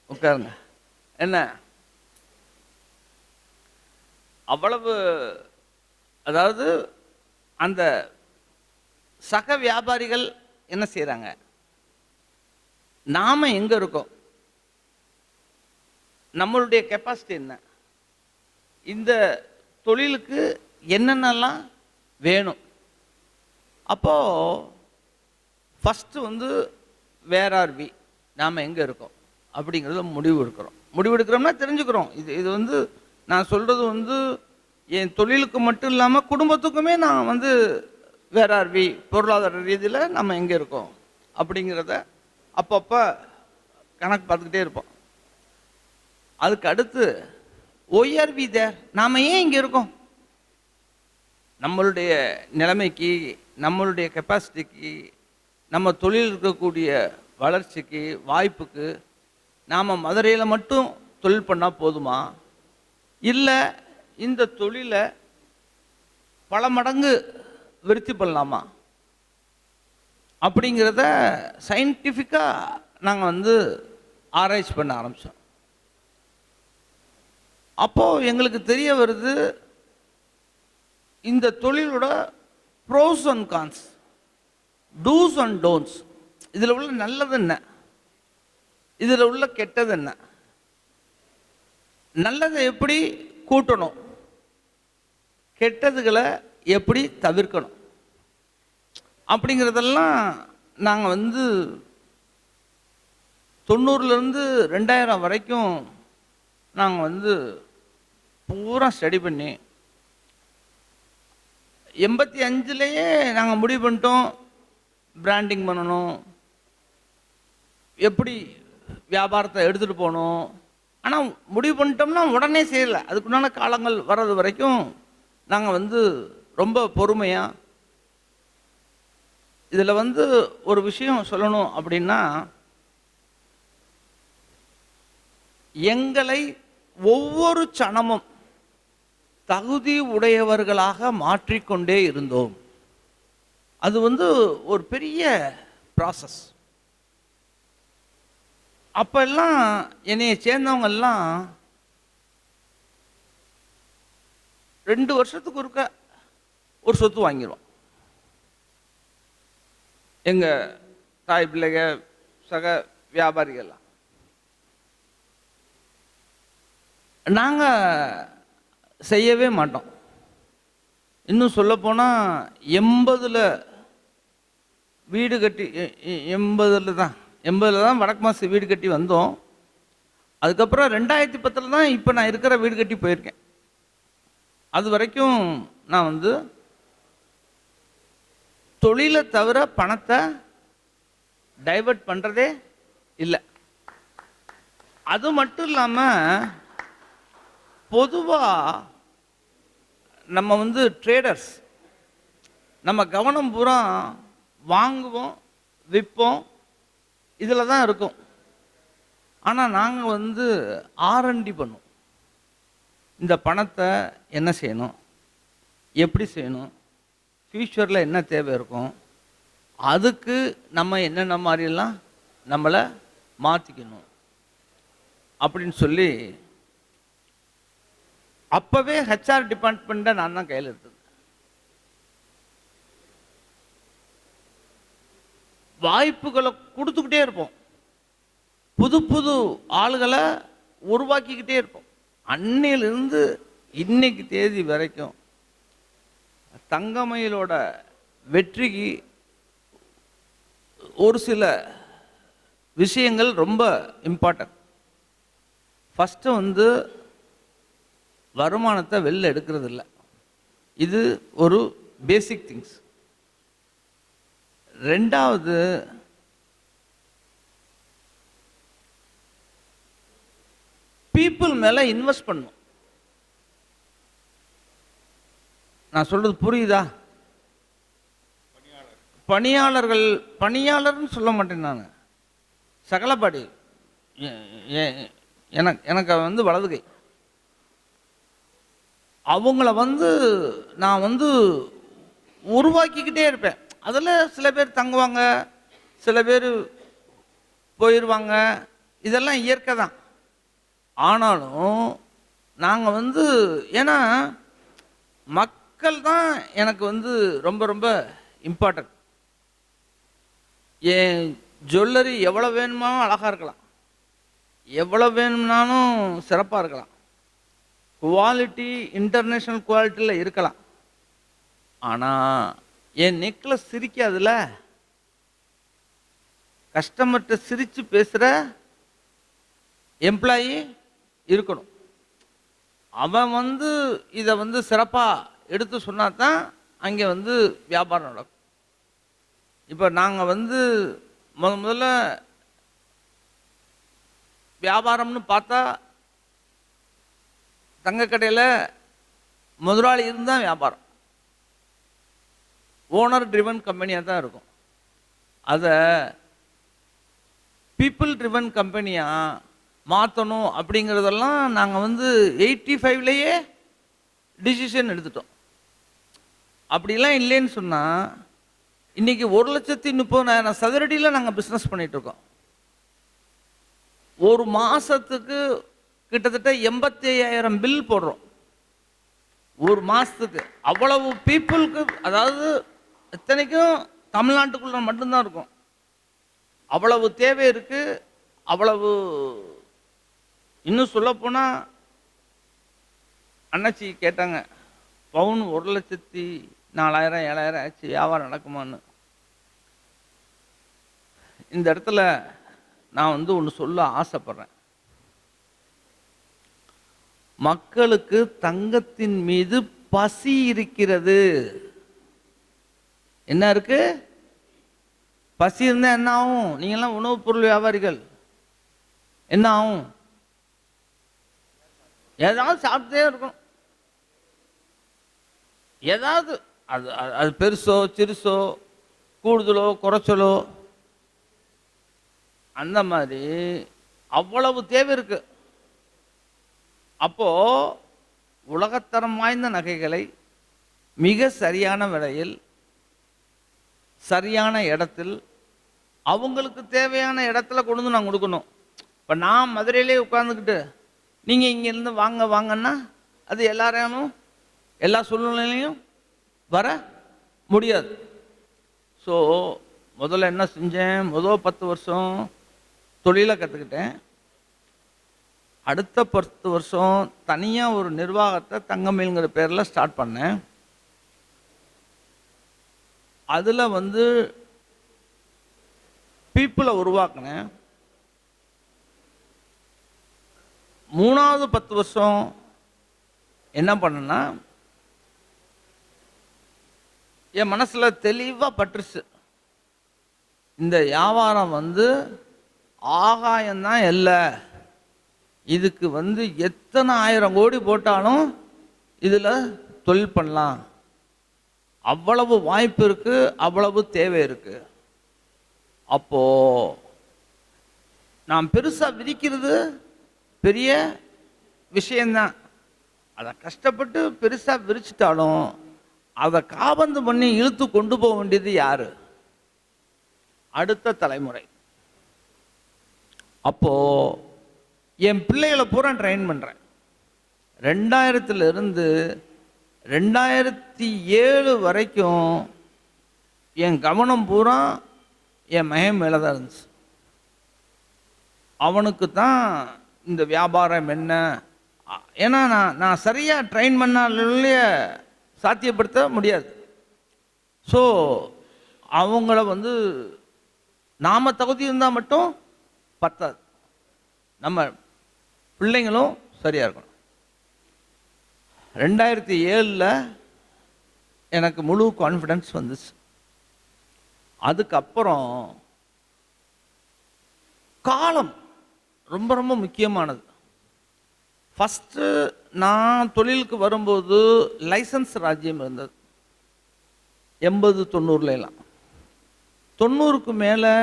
உட்காருங்க. என்ன அவ்வளவு, அதாவது அந்த சக வியாபாரிகள் என்ன செய்கிறாங்க, நாம் எங்கே இருக்கோம், நம்மளுடைய கெப்பாசிட்டி என்ன, இந்த தொழிலுக்கு என்னென்னலாம் வேணும். அப்போது ஃபஸ்ட்டு வந்து வேர் ஆர் வி, நாம் எங்கே இருக்கோம் அப்படிங்கிறத முடிவு எடுக்கிறோம்னா தெரிஞ்சுக்கிறோம். இது வந்து நான் சொல்கிறது வந்து என் தொழிலுக்கு மட்டும் இல்லாமல் குடும்பத்துக்குமே நான் வந்து வேர் ஆர் வி, பொருளாதார ரீதியில் நம்ம எங்கே இருக்கோம் அப்படிங்கிறத அப்பப்போ கணக்கு பார்த்துக்கிட்டே இருப்போம். அதுக்கு அடுத்து ஒய் ஆர் வி தேர், நாம் ஏன் இங்கே இருக்கோம், நம்மளுடைய நிலைமைக்கு, நம்மளுடைய கெப்பாசிட்டிக்கு, நம்ம தொழில் இருக்கக்கூடிய வளர்ச்சிக்கு, வாய்ப்புக்கு நாம் மதுரையில் மட்டும் தொழில் பண்ணால் போதுமா, இல்லை இந்த தொழிலை பல மடங்கு விருத்தி பண்ணலாமா அப்படிங்கிறத சயின்டிஃபிக்காக நாங்கள் வந்து ஆராய்ச்சி பண்ண ஆரம்பித்தோம். அப்போது எங்களுக்கு தெரிய வருது, இந்த தொழிலோட pros and cons, dos and don'ts, இதில் உள்ள நல்லது என்ன, இதில் உள்ள கெட்டது என்ன, நல்லதை எப்படி கூட்டணும், கெட்டதுகளை எப்படி தவிர்க்கணும் அப்படிங்கிறதெல்லாம் நாங்கள் வந்து 90லேருந்து 2000 வரைக்கும் நாங்கள் வந்து பூரா ஸ்டடி பண்ணி 85லேயே நாங்கள் முடிவு பண்ணிட்டோம் பிராண்டிங் பண்ணணும், எப்படி வியாபாரத்தை எடுத்துகிட்டு போகணும். ஆனால் முடிவு பண்ணிட்டோம்னா உடனே செய்யலை, அதுக்குண்டான காலங்கள் வர்றது வரைக்கும் நாங்கள் வந்து ரொம்ப பொறுமையாக. இதில் வந்து ஒரு விஷயம் சொல்லணும் அப்படின்னா, எங்களை ஒவ்வொரு சனமும் தகுதி உடையவர்களாக மாற்றிக்கொண்டே இருந்தோம். அது வந்து ஒரு பெரிய ப்ராசஸ். அப்பெல்லாம் என்னைய சேர்ந்தவங்கெல்லாம் 2 வருஷத்துக்கு ஒருக்க ஒரு சொத்து வாங்கிடுவோம். எங்கள் தாய் பிள்ளைக சக வியாபாரிகள்லாம் நாங்கள் செய்யவே மாட்டோம். இன்னும் சொல்லப்போனால் 80ல் வீடு கட்டி 80ல் தான் வடக்கு மாசு வீடு கட்டி வந்தோம். அதுக்கப்புறம் 2010 தான் இப்போ நான் இருக்கிற வீடு கட்டி போயிருக்கேன். அது வரைக்கும் நான் வந்து தொழிலை தவிர பணத்தை டைவர்ட் பண்ணுறதே இல்லை. அது மட்டும் இல்லாமல் பொதுவாக நம்ம வந்து ட்ரேடர்ஸ், நம்ம கவனம் பூரா வாங்குவோம் விற்போம் இதில் தான் இருக்கும். ஆனால் நாங்கள் வந்து ஆர்என்டி பண்ணுவோம். இந்த பணத்தை என்ன செய்யணும், எப்படி செய்யணும், ஃப்யூச்சரில் என்ன தேவை இருக்கும், அதுக்கு நம்ம என்னென்ன மாதிரிலாம் நம்மளை மாற்றிக்கணும் அப்படின்னு சொல்லி அப்போவே ஹெச்ஆர் டிபார்ட்மெண்ட்டை நான் தான் கையில் எடுத்தது. வாய்ப்புகளை கொடுத்துக்கிட்டே இருப்போம், புது புது ஆளுகளை உருவாக்கிக்கிட்டே இருப்போம். அன்னையிலிருந்து இன்னைக்கு தேதி வரைக்கும் தங்கமயிலோட வெற்றிக்கு ஒரு சில விஷயங்கள் ரொம்ப இம்பார்ட்டன்ட். ஃபஸ்ட்டு வந்து வருமானத்தை வெளில எடுக்கிறது இல்லை, இது ஒரு பேசிக் திங்ஸ். ரெண்டாவது பீப்புள் மேலே இன்வெஸ்ட் பண்ணும். நான் சொல்றது புரியுதா? பணியாளர்னு சொல்ல மாட்டேன் நான், சகலபாடி எனக்கு வந்து வலதுகை. அவங்கள வந்து நான் வந்து உருவாக்கிக்கிட்டே இருப்பேன். அதில் சில பேர் தங்குவாங்க, சில பேர் போயிடுவாங்க, இதெல்லாம் இயற்கை தான். ஆனாலும் நாங்கள் வந்து ஏன்னா மக்கள் தான் எனக்கு வந்து ரொம்ப ரொம்ப இம்பார்ட்டன்ட். என் ஜுவல்லரி எவ்வளோ வேணுமோ அழகாக இருக்கலாம், எவ்வளோ வேணும்னாலும் சிறப்பாக இருக்கலாம், குவாலிட்டி இன்டர்நேஷ்னல் குவாலிட்டியில் இருக்கலாம். ஆனால் என் நெக்லஸ் சிரிக்காதுல்ல, கஸ்டமர்கிட்ட சிரித்து பேசுகிற எம்ப்ளாயி இருக்கணும். அவன் வந்து இதை வந்து சிறப்பாக எடுத்து சொன்னா தான் அங்கே வந்து வியாபாரம் நடக்கும். இப்போ நாங்கள் வந்து முதல்ல வியாபாரம்னு பார்த்தா தங்கக்கடையில் முதலாளி இருந்தால் வியாபாரம், ஓனர் ட்ரிவன் கம்பெனியாக தான் இருக்கும். அதை பீப்புள் ட்ரிவன் கம்பெனியாக மாற்றணும் அப்படிங்கிறதெல்லாம் நாங்கள் வந்து 85லேயே டிசிஷன் எடுத்துட்டோம். அப்படிலாம் இல்லைன்னு சொன்னால் இன்றைக்கி 1,30,000 சதுரடியில் நாங்கள் பிஸ்னஸ் பண்ணிகிட்ருக்கோம். ஒரு மாதத்துக்கு கிட்டத்தட்ட 85,000 பில் போடுறோம் ஒரு மாதத்துக்கு. அவ்வளவு பீப்புளுக்கு, அதாவது இத்தனைக்கும் தமிழ்நாட்டுக்குள்ள மட்டும்தான் இருக்கும். அவ்வளவு தேவை இருக்குது. அவ்வளவு, இன்னும் சொல்லப்போனால் அண்ணாச்சி கேட்டாங்க, பவுன் 1,04,000 7,000 ஆச்சு, வியாபாரம் நடக்குமான்னு. இந்த இடத்துல நான் வந்து ஒன்று சொல்ல ஆசைப்படுறேன். மக்களுக்கு தங்கத்தின் மீது பசி இருக்கிறது. என்ன இருக்கு? பசி இருந்தால் என்ன ஆகும்? நீங்கள்லாம் உணவுப் பொருள் வியாபாரிகள், என்ன ஆகும்? ஏதாவது சாப்பிட்டே இருக்கணும். ஏதாவது அது அது பெருசோ சிறுசோ கூடுதலோ குறைச்சலோ அந்த மாதிரி அவ்வளவு தேவை இருக்கு. அப்போ உலகத்தரம் வாய்ந்த நகைகளை மிக சரியான விலையில் சரியான இடத்தில் அவங்களுக்கு தேவையான இடத்துல கொண்டு வந்து நான் கொடுக்கணும். இப்போ நான் மதுரையிலே உட்காந்துக்கிட்டு நீங்கள் இங்கேருந்து வாங்க வாங்கன்னா அது எல்லாரையும் எல்லா சூழ்நிலையிலையும் வர முடியாது. ஸோ முதல்ல என்ன செஞ்சேன்? 10 வருஷம் தொழிலை கற்றுக்கிட்டேன். அடுத்த 10 வருஷம் தனியாக ஒரு நிர்வாகத்தை தங்கமயில்ங்கிற பேரில் ஸ்டார்ட் பண்ணேன். அதில் வந்து பீப்புளை உருவாக்கினேன். 3வது 10 வருஷம் என்ன பண்ணேன்னா, என் மனசில் தெளிவாக பட்டுருச்சு, இந்த வியாபாரம் வந்து ஆகாயம்தான் இல்லை, இதுக்கு வந்து எத்தனை 1000 கோடி போட்டாலும் இதில் தொழில் பண்ணலாம், அவ்வளவு வாய்ப்பு இருக்கு, அவ்வளவு தேவை இருக்கு. அப்போ நான் பெருசாக விதிக்கிறது பெரிய விஷயந்தான். அதை கஷ்டப்பட்டு பெருசாக விரிச்சிட்டாலும் அதை காபந்து பண்ணி இழுத்து கொண்டு போக வேண்டியது யாரு? அடுத்த தலைமுறை. அப்போ என் பிள்ளைகளை பூரா ட்ரெயின் பண்ணுறேன். 2000 2007 வரைக்கும் என் கவனம் பூரா என் மகன் மேலே தான் இருந்துச்சு. அவனுக்கு தான் இந்த வியாபாரம் என்ன, ஏன்னா நான் சரியாக ட்ரெயின் பண்ணாலே சாத்தியப்படுத்த முடியாது. ஸோ அவங்கள வந்து நாம் தகுதி இருந்தால் மட்டும் பத்தாது, நம்ம பிள்ளைங்களும் சரியாக இருக்கணும். 2007 எனக்கு முழு கான்ஃபிடன்ஸ் வந்துச்சு. அதுக்கப்புறம் காலம் ரொம்ப ரொம்ப முக்கியமானது. ஃபஸ்ட்டு நான் தொழிலுக்கு வரும்போது லைசன்ஸ் ராஜ்யம் இருந்தது. 80-90 90க்கு மேலே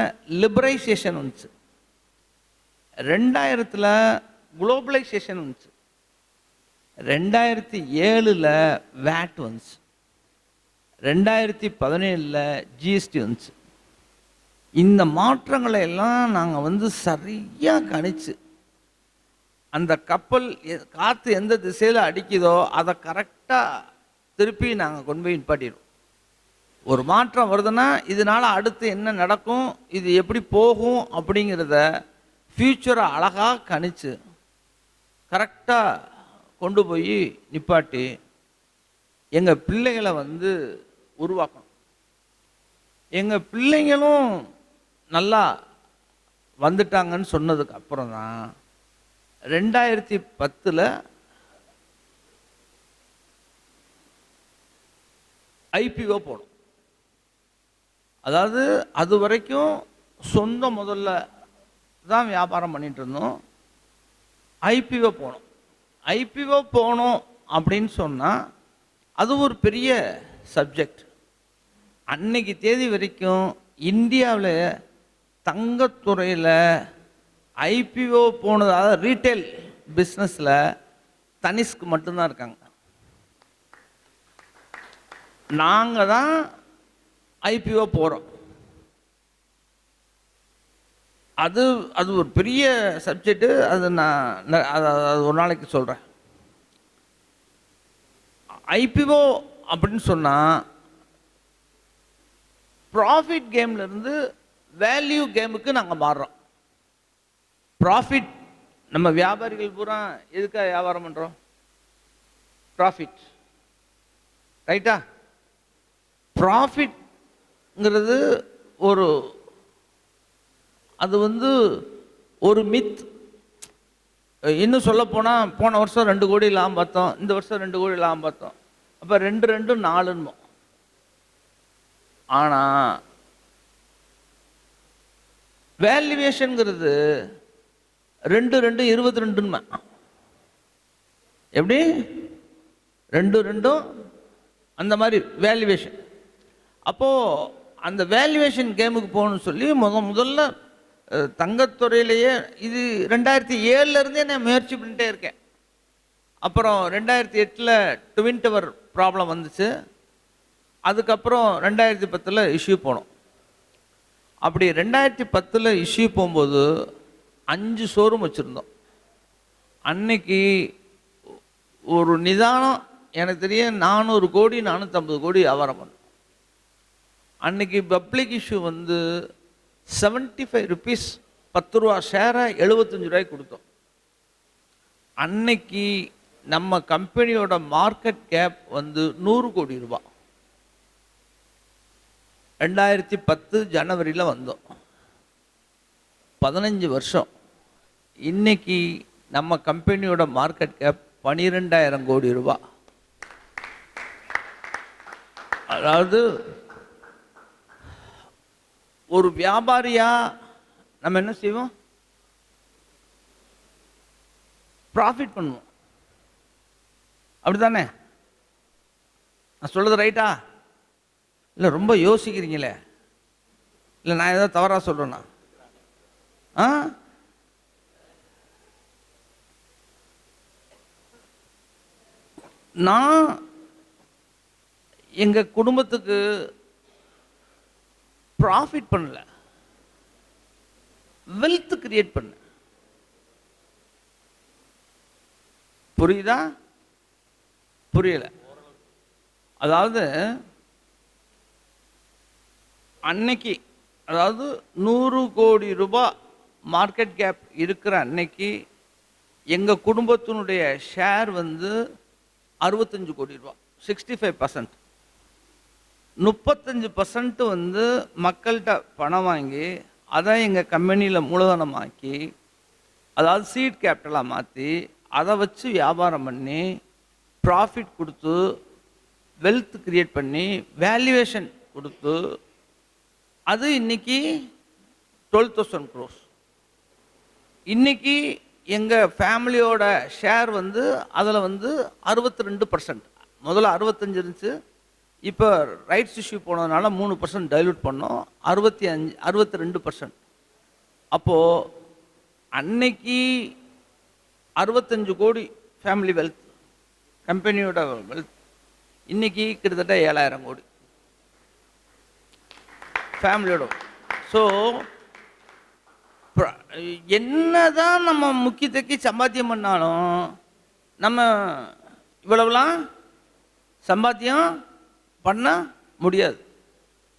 லிபரைசேஷன் வந்துச்சு. 2000 குளோபலைசேஷன் வந்துச்சு. 2007 வேட் வந்துச்சு. 2017 ஜிஎஸ்டி வந்துச்சு. இந்த மாற்றங்களை எல்லாம் நாங்கள் வந்து சரியாக கணிச்சு, அந்த கப்பல் காற்று எந்த திசையில் அடிக்குதோ அதை கரெக்டாக திருப்பி நாங்கள் கொண்டு போய் நிப்பாட்டிடுவோம். ஒரு மாற்றம் வருதுன்னா இதனால் அடுத்து என்ன நடக்கும், இது எப்படி போகும் அப்படிங்கிறத ஃப்யூச்சரை அழகாக கணிச்சு கரெக்டாக கொண்டு போய் நிப்பாட்டி எங்கள் பிள்ளைகளை வந்து உருவாக்கணும். எங்கள் பிள்ளைங்களும் நல்லா வந்துட்டாங்கன்னு சொன்னதுக்கு அப்புறம் தான் 2010 ஐபிஓ போடும். அதாவது அது வரைக்கும் சொந்த முதல்ல தான் வியாபாரம் பண்ணிட்டு இருந்தோம். ஐபிஓ போனோம். ஐபிஓ போனோம் அப்படின்னு சொன்னால் அது ஒரு பெரிய சப்ஜெக்ட். அன்னைக்கு தேதி வரைக்கும் இந்தியாவில் தங்கத்துறையில் ஐபிஓ போனது, அதாவது ரீட்டைல் பிஸ்னஸில் தனிஷ்க் மட்டும்தான் இருக்காங்க. நாங்கள் தான் ஐபிஓ போகிறோம். அது அது ஒரு பெரிய சப்ஜெக்டு. அது நான் அது ஒரு நாளைக்கு சொல்கிறேன். ஐபிஓ அப்படின்னு சொன்னால் ப்ராஃபிட் கேம்லேருந்து வேல்யூ கேமுக்கு நாங்கள் மாறுறோம். ப்ராஃபிட், நம்ம வியாபாரிகள் பூரா எதுக்காக வியாபாரம் பண்ணுறோம்? ப்ராஃபிட், ரைட்டா? ப்ராஃபிட்ங்கிறது ஒரு, அது ஒரு மித். இன்னும் சொல்ல போனால், போன வருஷம் 2 கோடி லாபம் பார்த்தோம், இந்த வருஷம் 2 கோடி லாபம் பார்த்தோம். அப்போ 2 2 4 ஆனால் வேல்யூவேஷனுங்கிறது 2 2 22 எப்படி 2 2 அந்த மாதிரி வேல்யூவேஷன். அப்போது அந்த வேல்யூவேஷன் கேமுக்கு போகணும்னு சொல்லி முதல்ல தங்கத்துறையிலேயே இது 2007 நான் முயற்சி பண்ணிட்டே இருக்கேன். அப்புறம் 2008 ட்வின் டவர் ப்ராப்ளம் வந்துச்சு. அதுக்கப்புறம் 2010 இஷ்யூ போனோம். அப்படி 2010 இஷ்யூ போகும்போது 5 ஷோரூம் வச்சுருந்தோம். அன்னைக்கு ஒரு நிதானம் எனக்கு தெரிய 400 கோடி 450 கோடி வியாபாரம் பண்ணோம். அன்னைக்கு பப்ளிக் இஷ்யூ 75 ருபீஸ், 10 ரூபா ஷேரை 75 ரூபாய்க்கு கொடுத்தோம். அன்னைக்கு நம்ம கம்பெனியோட மார்க்கெட் கேப் 100 கோடி ரூபாய். 2010 ஜனவரியில் வந்தோம். 15 வருஷம். இன்னைக்கு நம்ம கம்பெனியோட மார்க்கெட் கேப் 12,000 கோடி ரூபாய். அதாவது ஒரு வியாபாரியா நம்ம என்ன செய்வோம்? ப்ராஃபிட் பண்ணுவோம். அப்படித்தானே? நான் சொல்றது ரைட்டா? இல்லை ரொம்ப யோசிக்கிறீங்களே? இல்லை நான் ஏதாவது தவறாக சொல்கிறேன்னா? நான் எங்கள் குடும்பத்துக்கு ப்ராஃபிட் பண்ணல, வெல்த் கிரியேட் பண்ண. புரியுதா? புரியல? அதாவது அன்னைக்கு, அதாவது 100 கோடி ரூபாய் மார்க்கெட் கேப் இருக்கிற அன்னைக்கு எங்கள் குடும்பத்தினுடைய ஷேர் 65 கோடி ரூபாய், 65%. 35% மக்கள்கிட்ட பணம் வாங்கி அதை எங்கள் கம்பெனியில் மூலதனமாக்கி, அதாவது சீட் கேபிட்டலாக மாற்றி அதை வச்சு வியாபாரம் பண்ணி ப்ராஃபிட் கொடுத்து வெல்த் கிரியேட் பண்ணி வேல்யூவேஷன் கொடுத்து அது இன்னைக்கு 12,000 crores. இன்னைக்கு எங்கள் ஃபேமிலியோட ஷேர் அதில் 62%. முதல்ல 65 இருந்துச்சு. இப்போ ரைட்ஸ் இஷ்யூ போனதுனால 3% டைல்யூட் பண்ணோம். 62%. அப்போது அன்னைக்கு 65 கோடி ஃபேமிலி வெல்த், கம்பெனியோட வெல்த். இன்னைக்கு கிட்டத்தட்ட 7,000 கோடி ஃபேமிலியோட. ஸோ என்னதான் நம்ம முக்கி தக்கி சம்பாத்தியம் பண்ணாலும் நம்ம இவ்வளவுலாம் சம்பாத்தியம் பண்ண முடியாது.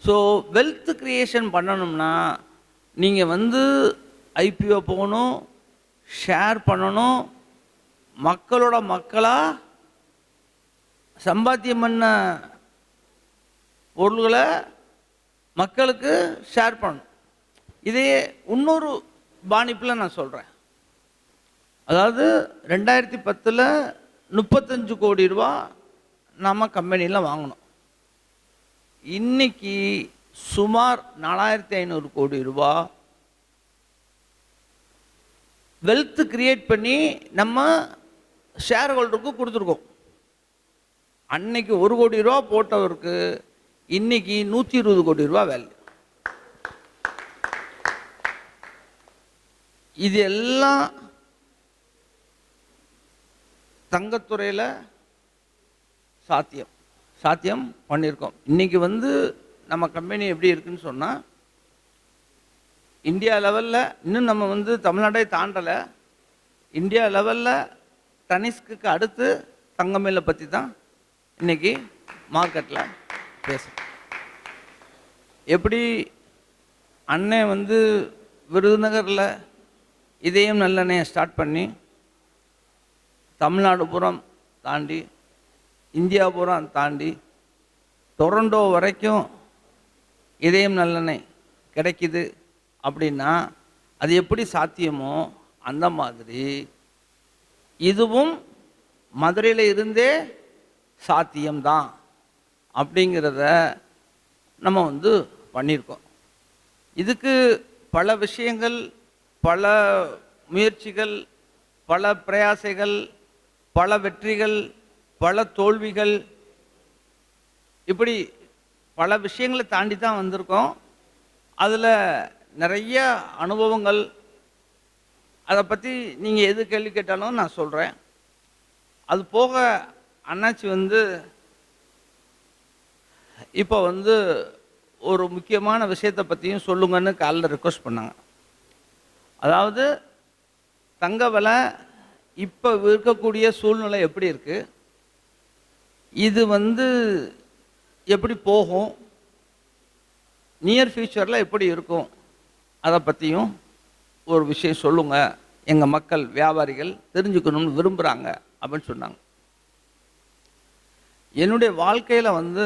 ஸோ வெல்த் கிரியேஷன் பண்ணணும்னா நீங்கள் ஐபிஓ போகணும், ஷேர் பண்ணணும், மக்களோட மக்களாக சம்பாத்தியம் பண்ண பொருள்களை மக்களுக்கு ஷேர் பண்ணணும். இதே இன்னொரு பாணிப்பில் நான் சொல்கிறேன். அதாவது 2010 35 கோடி ரூபா நம்ம கம்பெனியில் வாங்கினோம். இன்னைக்கு சுமார் 4,500 கோடி ரூபா வெல்த் கிரியேட் பண்ணி நம்ம ஷேர் ஹோல்டருக்கு கொடுத்துருக்கோம். அன்னைக்கு 1 கோடி ரூபா போட்டவருக்கு இன்னைக்கு 120 கோடி ரூபா வேல்யூ. இது எல்லாம் தங்கத்துறையில் சாத்தியம் பண்ணியிருக்கோம். இன்றைக்கி வந்து நம்ம கம்பெனி எப்படி இருக்குன்னு சொன்னால், இந்தியா லெவலில் இன்னும் நம்ம வந்து தமிழ்நாட்டை தாண்டலை. இந்தியா லெவலில் தனிஷ்குக்கு அடுத்து தங்கமயிலை பற்றி தான் இன்றைக்கி மார்க்கெட்டில் பேசுகிறோம். எப்படி அண்ணன் வந்து விருதுநகரில் இதயம் நல்லெண்ணெயை ஸ்டார்ட் பண்ணி தமிழ்நாடு புறம் தாண்டி இந்தியா புறம் தாண்டி டொரண்டோ வரைக்கும் இதயம் நல்லெண்ணெய் கிடைக்குது அப்படின்னா அது எப்படி சாத்தியமோ அந்த மாதிரி இதுவும் மதுரையில் இருந்தே சாத்தியம்தான் அப்படிங்கிறத நம்ம வந்து பண்ணியிருக்கோம். இதுக்கு பல விஷயங்கள், பல முயற்சிகள், பல பிரயாசைகள், பல வெற்றிகள், பல தோல்விகள், இப்படி பல விஷயங்களை தாண்டி தான் வந்திருக்கோம். அதில் நிறைய அனுபவங்கள், அதை பற்றி நீங்கள் எது கேள்வி கேட்டாலும் நான் சொல்கிறேன். அது போக அண்ணாச்சி வந்து இப்போ வந்து ஒரு முக்கியமான விஷயத்தை பற்றியும் சொல்லுங்கன்னு காலையில் ரிக்வஸ்ட் பண்ணாங்க. அதாவது தங்க விலை இப்போ இருக்கக்கூடிய சூழ்நிலை எப்படி இருக்குது, இது வந்து எப்படி போகும், நியர் ஃபியூச்சரில் எப்படி இருக்கும், அதை பற்றியும் ஒரு விஷயம் சொல்லுங்கள், எங்கள் மக்கள் வியாபாரிகள் தெரிஞ்சுக்கணும்னு விரும்புகிறாங்க அப்படின்னு சொன்னாங்க. என்னுடைய வாழ்க்கையில் வந்து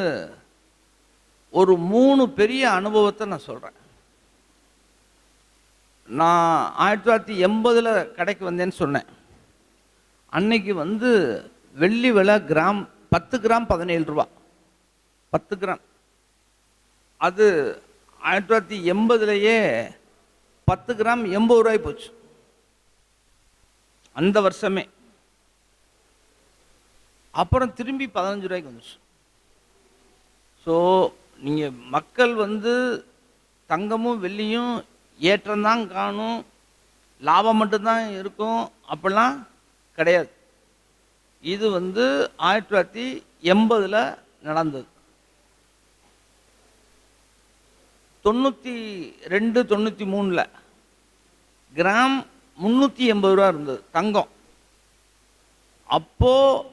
ஒரு 3 பெரிய அனுபவத்தை நான் சொல்கிறேன். நான் 1980 கடைக்கு வந்தேன்னு சொன்னேன். அன்னைக்கு வந்து வெள்ளி விலை கிராம் 10 கிராம் 17 ரூபா. 10 கிராம் அது 1980 10 கிராம் 80 ரூபாய் போச்சு அந்த வருஷமே. அப்புறம் திரும்பி 15 ரூபாய்க்கு வந்துச்சு. ஸோ நீங்கள் மக்கள் வந்து தங்கமும் வெள்ளியும் ஏற்றம்தான் காணும், லாபம் மட்டும்தான் இருக்கும் அப்படிலாம் கிடையாது. இது வந்து 1980 நடந்தது. 92 93 கிராம் 380 ரூபா இருந்தது தங்கம். அப்போது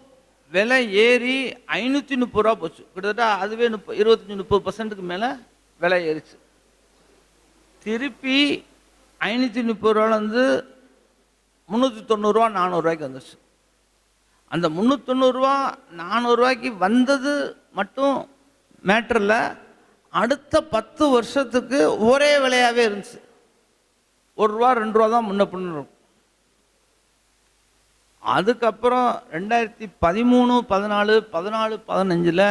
விலை ஏறி 530 ரூபா போச்சு. கிட்டத்தட்ட அதுவே 25-30% மேலே விலை ஏறிச்சு. திருப்பி 530 ரூபாலேருந்து 390 ரூபா 400 ரூபாய்க்கு வந்துச்சு. அந்த 390 ரூபா 400 ரூபாய்க்கு வந்தது மட்டும் மேட்டரில் அடுத்த 10 வருஷத்துக்கு ஒரே விலையாகவே இருந்துச்சு. 1 ரூபா 2 ரூபா தான் முன்ன பின்னு இருக்கும். அதுக்கப்புறம் 2013 14 14 15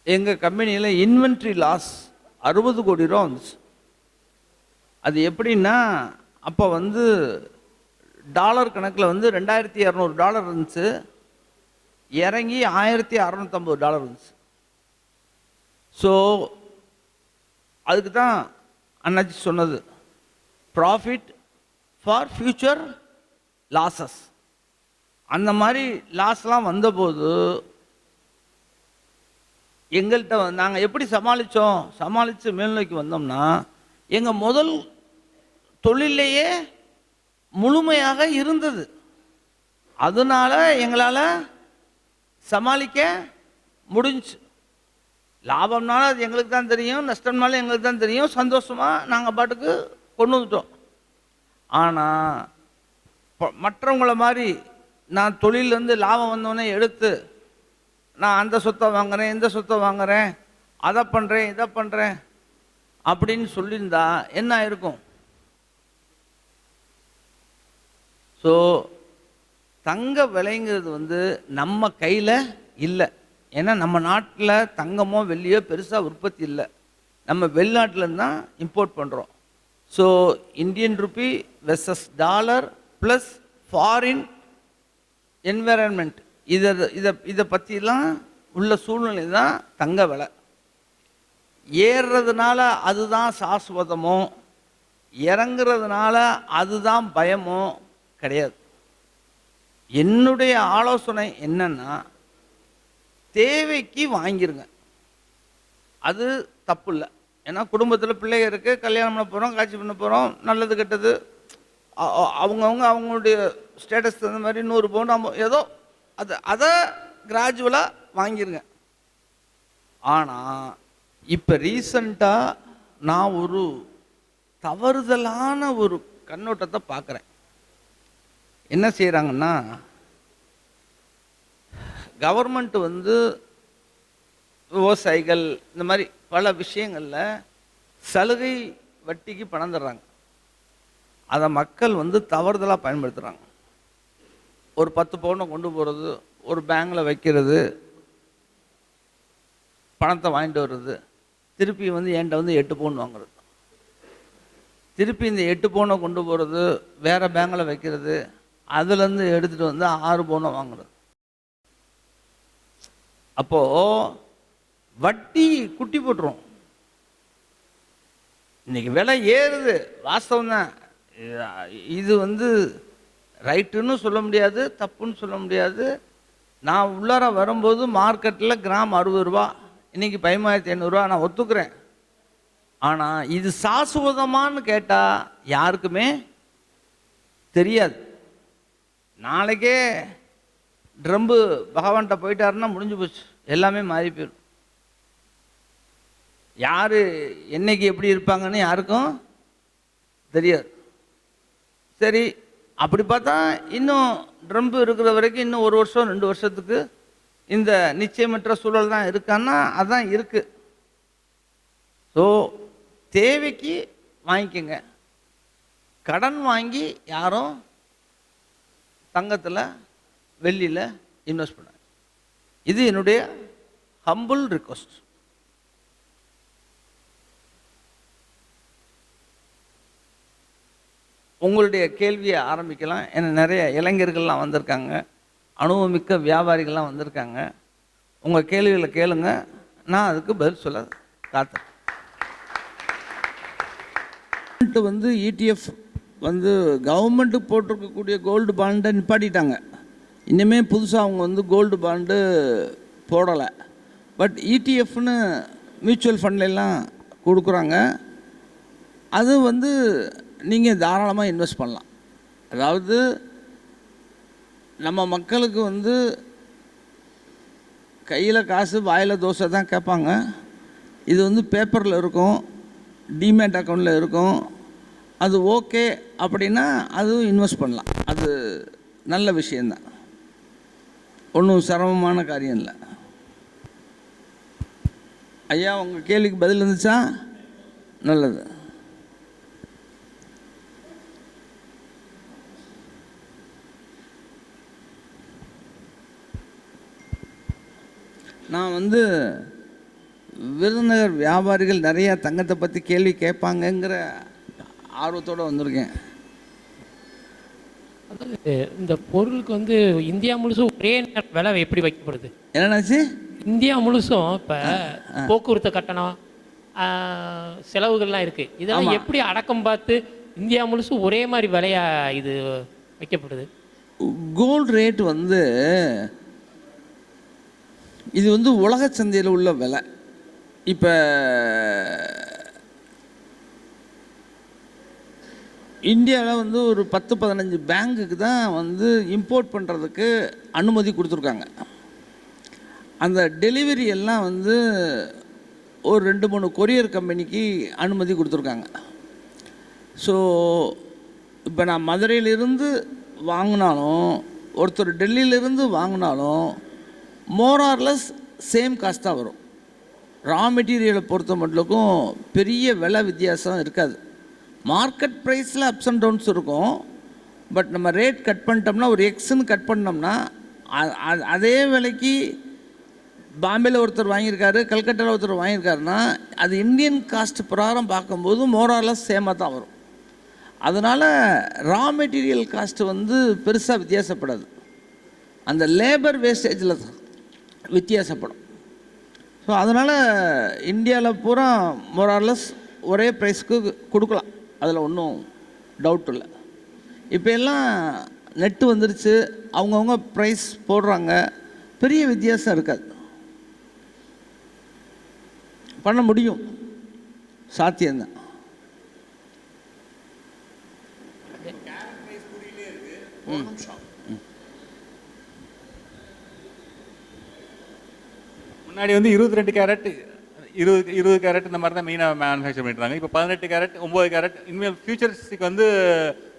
எங்கள் கம்பெனியில் இன்வென்ட்ரி லாஸ் 60 கோடி ரூபா வந்துச்சு. அது எப்படின்னா, அப்போ வந்து டாலர் கணக்கில் வந்து $2200 இருந்துச்சு, இறங்கி $1650 இருந்துச்சு. ஸோ அதுக்கு தான் அண்ணாச்சி சொன்னது, ப்ராஃபிட் ஃபார் ஃபியூச்சர் லாஸஸ். அந்த மாதிரி லாஸ்லாம் வந்தபோது எங்கள்கிட்ட நாங்கள் எப்படி சமாளித்து மேல்நோக்கி வந்தோம்னா, எங்கள் முதல் தொழிலேயே முழுமையாக இருந்தது. அதனால எங்களால் சமாளிக்க முடிஞ்சு. லாபம்னாலும் அது எங்களுக்கு தான் தெரியும், நஷ்டம்னாலும் எங்களுக்கு தான் தெரியும். சந்தோஷமாக நாங்கள் பாட்டுக்கு கொண்டு வந்துட்டோம். ஆனால் மற்றவங்கள மாதிரி நான் தொழிலேருந்து லாபம் வந்தோடனே எடுத்து நான் அந்த சொத்தை வாங்குகிறேன், இந்த சொத்தை வாங்குகிறேன், அதை பண்ணுறேன், இதை பண்ணுறேன் அப்படின்னு சொல்லியிருந்தா என்ன ஆயிருக்கும்? ஸோ தங்க விலைங்கிறது வந்து நம்ம கையில் இல்லை. ஏன்னா நம்ம நாட்டில் தங்கமோ வெள்ளியோ பெருசாக உற்பத்தி இல்லை. நம்ம வெளிநாட்டிலேருந்து தான் இம்போர்ட் பண்ணுறோம். So Indian rupee versus dollar plus foreign environment, இதை பற்றிலாம் உள்ள சூழ்நிலை தான் தங்க விலை. ஏறுறதுனால அதுதான் சாஸ்வதமோ இறங்குறதுனால அதுதான் பயமோ கிடையாது. என்னுடைய ஆலோசனை என்னன்னா, தேவைக்கு வாங்கிருங்க, அது தப்பு இல்லை. ஏன்னா குடும்பத்தில் பிள்ளைங்க இருக்கு, கல்யாணம் பண்ண போகிறோம், காட்சி பண்ண போகிறோம், நல்லது கெட்டது அவங்கவுங்க அவங்களுடைய ஸ்டேட்டஸ் தகுந்த மாதிரி 100 பவுன் ஏதோ அதை கிராஜுவலாக வாங்கிருங்க. ஆனால் இப்போ ரீசண்டாக நான் ஒரு தவறுதலான ஒரு கண்ணோட்டத்தை பார்க்குறேன். என்ன செய்கிறாங்கன்னா, கவர்மெண்ட் வந்து விவசாயிகள் இந்த மாதிரி பல விஷயங்களில் சலுகை வட்டிக்கு பணம் தர்றாங்க. அதை மக்கள் வந்து தவறுதலாக பயன்படுத்துகிறாங்க. ஒரு 10 பவுனை கொண்டு போகிறது, ஒரு பேங்கில் வைக்கிறது, பணத்தை வாங்கிட்டு வர்றது, திருப்பி வந்து என்கிட்ட வந்து 8 பவுன் வாங்குறது, திருப்பி இந்த 8 பவுனை கொண்டு போகிறது, வேறு பேங்கில் வைக்கிறது, அதுலேருந்து எடுத்துகிட்டு வந்து 6 பவுனை வாங்குறது. அப்போது வட்டி குட்டி போட்டுரும். இன்னைக்கு விலை ஏறுது, வாஸ்தவம் தான். இது வந்து ரைட்டுன்னு சொல்ல முடியாது, தப்புன்னு சொல்ல முடியாது. நான் உள்ளார வரும்போது மார்க்கெட்டில் கிராம் 60 ரூபா, இன்றைக்கி 15,500 ரூபா, நான் ஒத்துக்கிறேன். ஆனால் இது சாஸ்வதமானு கேட்டால் யாருக்குமே தெரியாது. நாளைக்கே ட்ரம்பு பகவான்கிட்ட போயிட்டாருன்னா முடிஞ்சு போச்சு, எல்லாமே மாறி போயிடும். யார் என்னைக்கு எப்படி இருப்பாங்கன்னு யாருக்கும் தெரியாது. சரி, அப்படி பார்த்தா இன்னும் ட்ரம்பு இருக்கிற வரைக்கும் இன்னும் 1 வருஷம் 2 வருஷத்துக்கு இந்த நிச்சயமற்ற சூழல் தான் இருக்கான்னா அதான் இருக்குது. ஸோ தேவைக்கு வாங்கிக்கோங்க. கடன் வாங்கி யாரும் தங்கத்தில் வெள்ளியில் இன்வெஸ்ட் பண்ணாங்க. இது என்னுடைய ஹம்பிள் ரிக்வஸ்ட். உங்களுடைய கேள்வியை ஆரம்பிக்கலாம். ஏன்னா நிறைய இளைஞர்கள்லாம் வந்திருக்காங்க, அனுபவமிக்க வியாபாரிகள்லாம் வந்திருக்காங்க. உங்கள் கேள்விகளை கேளுங்க, நான் அதுக்கு பதில் சொல்ல காத்துறேன். வந்து ETF வந்து கவர்மெண்ட்டு போட்டிருக்கக்கூடிய கோல்டு பாண்டை நிப்பாட்டிட்டாங்க. இன்னுமே புதுசாக அவங்க வந்து கோல்டு பாண்டு போடலை. பட் ETF-ன்னு மியூச்சுவல் ஃபண்ட்லாம் கொடுக்குறாங்க. அது வந்து நீங்கள் தாராளமாக இன்வெஸ்ட் பண்ணலாம். அதாவது நம்ம மக்களுக்கு வந்து கையில் காசு வாயில் தோசை தான் கேட்பாங்க. இது வந்து பேப்பரில் இருக்கும், டிமேட் அக்கௌண்ட்டில் இருக்கும். அது ஓகே அப்படின்னா அதுவும் இன்வெஸ்ட் பண்ணலாம். அது நல்ல விஷயந்தான், ஒன்றும் சிரமமான காரியம் இல்லை. ஐயா, உங்கள் கேள்விக்கு பதில் இருந்துச்சா? நல்லது. நான் வந்து விருதுநகர் வியாபாரிகள் நிறையா தங்கத்தை பற்றி கேள்வி கேட்பாங்கங்கிற ஆர்வத்தோடு வந்திருக்கேன். அதாவது இந்த பொருளுக்கு வந்து இந்தியா முழுசும் ஒரே விலை எப்படி வைக்கப்படுது? என்னன்னாச்சு? இந்தியா முழுசும் இப்போ போக்குவரத்து கட்டணம், செலவுகள்லாம் இருக்குது. இதெல்லாம் எப்படி அடக்கம் பார்த்து இந்தியா முழுசும் ஒரே மாதிரி விலையா இது வைக்கப்படுது? கோல்டு ரேட் வந்து இது வந்து உலக சந்தையில் உள்ள விலை. இப்போ இந்தியாவில் வந்து ஒரு 10-15 பேங்குக்கு தான் வந்து இம்போர்ட் பண்ணுறதுக்கு அனுமதி கொடுத்துருக்காங்க. அந்த டெலிவரி எல்லாம் வந்து ஒரு 2-3 கொரியர் கம்பெனிக்கு அனுமதி கொடுத்துருக்காங்க. ஸோ இப்போ நான் மதுரையிலிருந்து வாங்கினாலும், ஒருத்தர் டெல்லியிலிருந்து வாங்கினாலும் மோரார்லெஸ் சேம் காஸ்ட்டாக வரும். ரா மெட்டீரியலை பொறுத்த மட்டுக்கும் பெரிய விலை வித்தியாசம் இருக்காது. மார்க்கெட் ப்ரைஸில் அப்ஸ் அண்ட் டவுன்ஸ் இருக்கும். பட் நம்ம ரேட் கட் பண்ணிட்டோம்னா, ஒரு எக்ஸ்ன்னு கட் பண்ணோம்னா அதே விலைக்கு பாம்பேயில் ஒருத்தர் வாங்கியிருக்காரு, கல்கட்டாவில் ஒருத்தர் வாங்கியிருக்காருன்னா அது இந்தியன் காஸ்ட் பிரகாரம் பார்க்கும்போது மோரார்லெஸ் சேமாக தான் வரும். அதனால் ரா மெட்டீரியல் காஸ்ட்டு வந்து பெருசாக வித்தியாசப்படாது. அந்த லேபர் வேஸ்டேஜில் தான் வித்தியாசப்படும். ஸோ அதனால் இந்தியாவில் பூரா மோரார்லெஸ் ஒரே ப்ரைஸ்க்கு கொடுக்கலாம். அதில் ஒன்றும் டவுட் இல்லை. இப்போ எல்லாம் நெட்டு வந்துருச்சு, அவங்கவுங்க ப்ரைஸ் போடுறாங்க, பெரிய வித்தியாசம் இருக்காது. பண்ண முடியும், சாத்தியம்தான். முன்னாடி வந்து 22 கேரட் 20 கேரட் இந்த மாதிரி தான் மெயினாக மேனுஃபேக்சர் பண்ணிட்டுறாங்க. இப்போ 18 கேரட் 9 கேரட். இனிமேல் ஃபியூச்சரிஸ்டிக் வந்து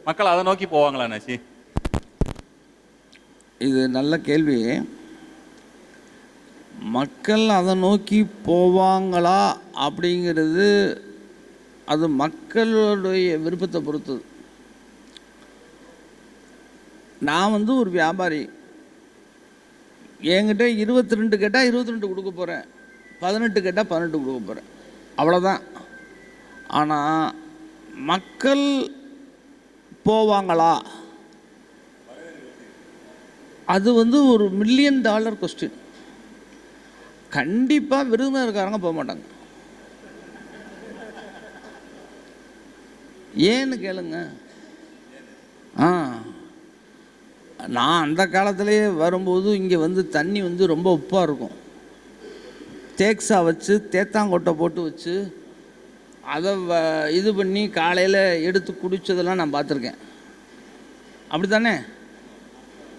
மக்கள் அதை நோக்கி போவாங்களா அண்ணாச்சி? இது நல்ல கேள்வி. மக்கள் அதை நோக்கி போவாங்களா அப்படிங்கிறது அது மக்களுடைய விருப்பத்தை பொறுத்தது. நான் வந்து ஒரு வியாபாரி, என்கிட்ட 22 கேட்டால் 22 கொடுக்க போகிறேன், 18 கேட்டால் 18 கொடுக்க போகிறேன், அவ்வளோதான். ஆனால் மக்கள் போவாங்களா, அது வந்து ஒரு $1 மில்லியன் கொஸ்டின். கண்டிப்பாக விருந்தினருக்காரங்க போக மாட்டாங்க. ஏன்னு கேளுங்க. நான் அந்த காலத்திலேயே வரும்போது இங்கே வந்து தண்ணி வந்து ரொம்ப உப்பாக இருக்கும். தேக்ஸா வச்சு தேத்தாங்கொட்டை போட்டு வச்சு அதை இது பண்ணி காலையில் எடுத்து குடித்ததெல்லாம் நான் பார்த்துருக்கேன். அப்படி தானே?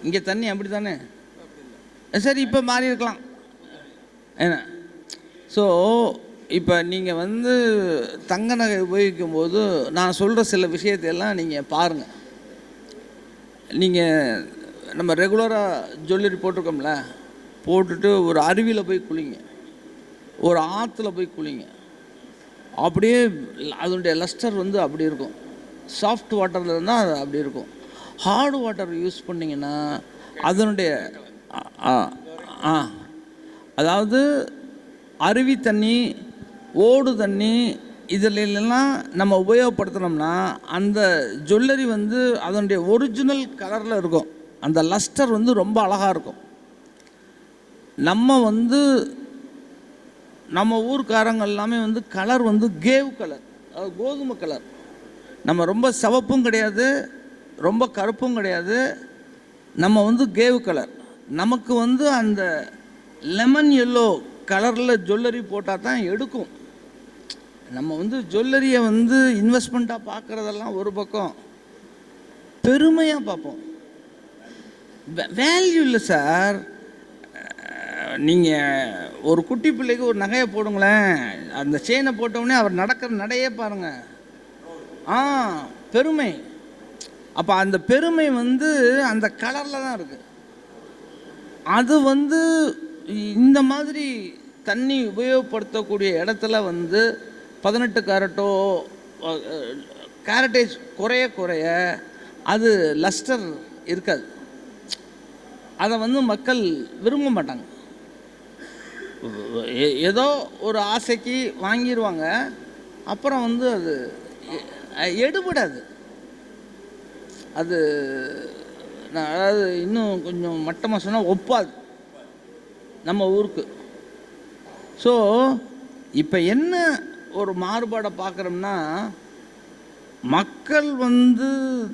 இங்கே தண்ணி அப்படி தானே? சரி, இப்போ மாறி இருக்கலாம் என்ன. ஸோ இப்போ நீங்கள் வந்து தங்க நகை உபயோகிக்கும் போது நான் சொல்கிற சில விஷயத்தையெல்லாம் நீங்கள் பாருங்கள். நீங்கள் நம்ம ரெகுலராக ஜுவல்லரி போட்டிருக்கோம்ல, போட்டுட்டு ஒரு அருவியில் போய் குளிங்க, ஒரு ஆற்றுல போய் குளிங்க, அப்படியே அதனுடைய லஸ்டர் வந்து அப்படி இருக்கும். சாஃப்ட் வாட்டரில் இருந்தால் அது அப்படி இருக்கும். ஹார்டு வாட்டர் யூஸ் பண்ணிங்கன்னா அதனுடைய அதாவது அருவி தண்ணி, ஓடு தண்ணி, இதிலெல்லாம் நம்ம உபயோகப்படுத்தினோம்னா அந்த ஜுவல்லரி வந்து அதனுடைய ஒரிஜினல் கலரில் இருக்கும். அந்த லஸ்டர் வந்து ரொம்ப அழகாக இருக்கும். நம்ம வந்து நம்ம ஊர்க்காரங்க எல்லாமே வந்து கலர் வந்து கேவ் கலர், அதாவது கோதுமை கலர். நம்ம ரொம்ப சிவப்பும் கிடையாது, ரொம்ப கருப்பும் கிடையாது, நம்ம வந்து கேவ் கலர். நமக்கு வந்து அந்த லெமன் எல்லோ கலரில் ஜுவல்லரி போட்டால் தான் எடுக்கும். நம்ம வந்து ஜுவல்லரியை வந்து இன்வெஸ்ட்மெண்ட்டாக பார்க்குறதெல்லாம் ஒரு பக்கம், பெருமையாக பார்ப்போம். வேல்யூ இல்லை சார். நீங்கள் ஒரு குட்டி பிள்ளைக்கு ஒரு நகையை போடுங்களேன், அந்த செயினை போட்டவுடனே அவர் நடக்கிற நடையே பாருங்கள். பெருமை. அப்போ அந்த பெருமை வந்து அந்த கலரில் தான் இருக்குது. அது வந்து இந்த மாதிரி தண்ணி உபயோகப்படுத்தக்கூடிய இடத்துல வந்து 18 கேரட்டோ கேரட்டேஜ் குறைய குறைய அது லஸ்டர் இருக்காது. அதை வந்து மக்கள் விரும்ப மாட்டாங்க. ஏதோ ஒரு ஆசைக்கு வாங்கிடுவாங்க, அப்புறம் வந்து அது எடுபடாது. அது நான் அதாவது இன்னும் கொஞ்சம் மட்டமாக சொன்னால் ஒப்பாது நம்ம ஊருக்கு. ஸோ இப்போ என்ன ஒரு மாறுபாடை பார்க்குறோம்னா, மக்கள் வந்து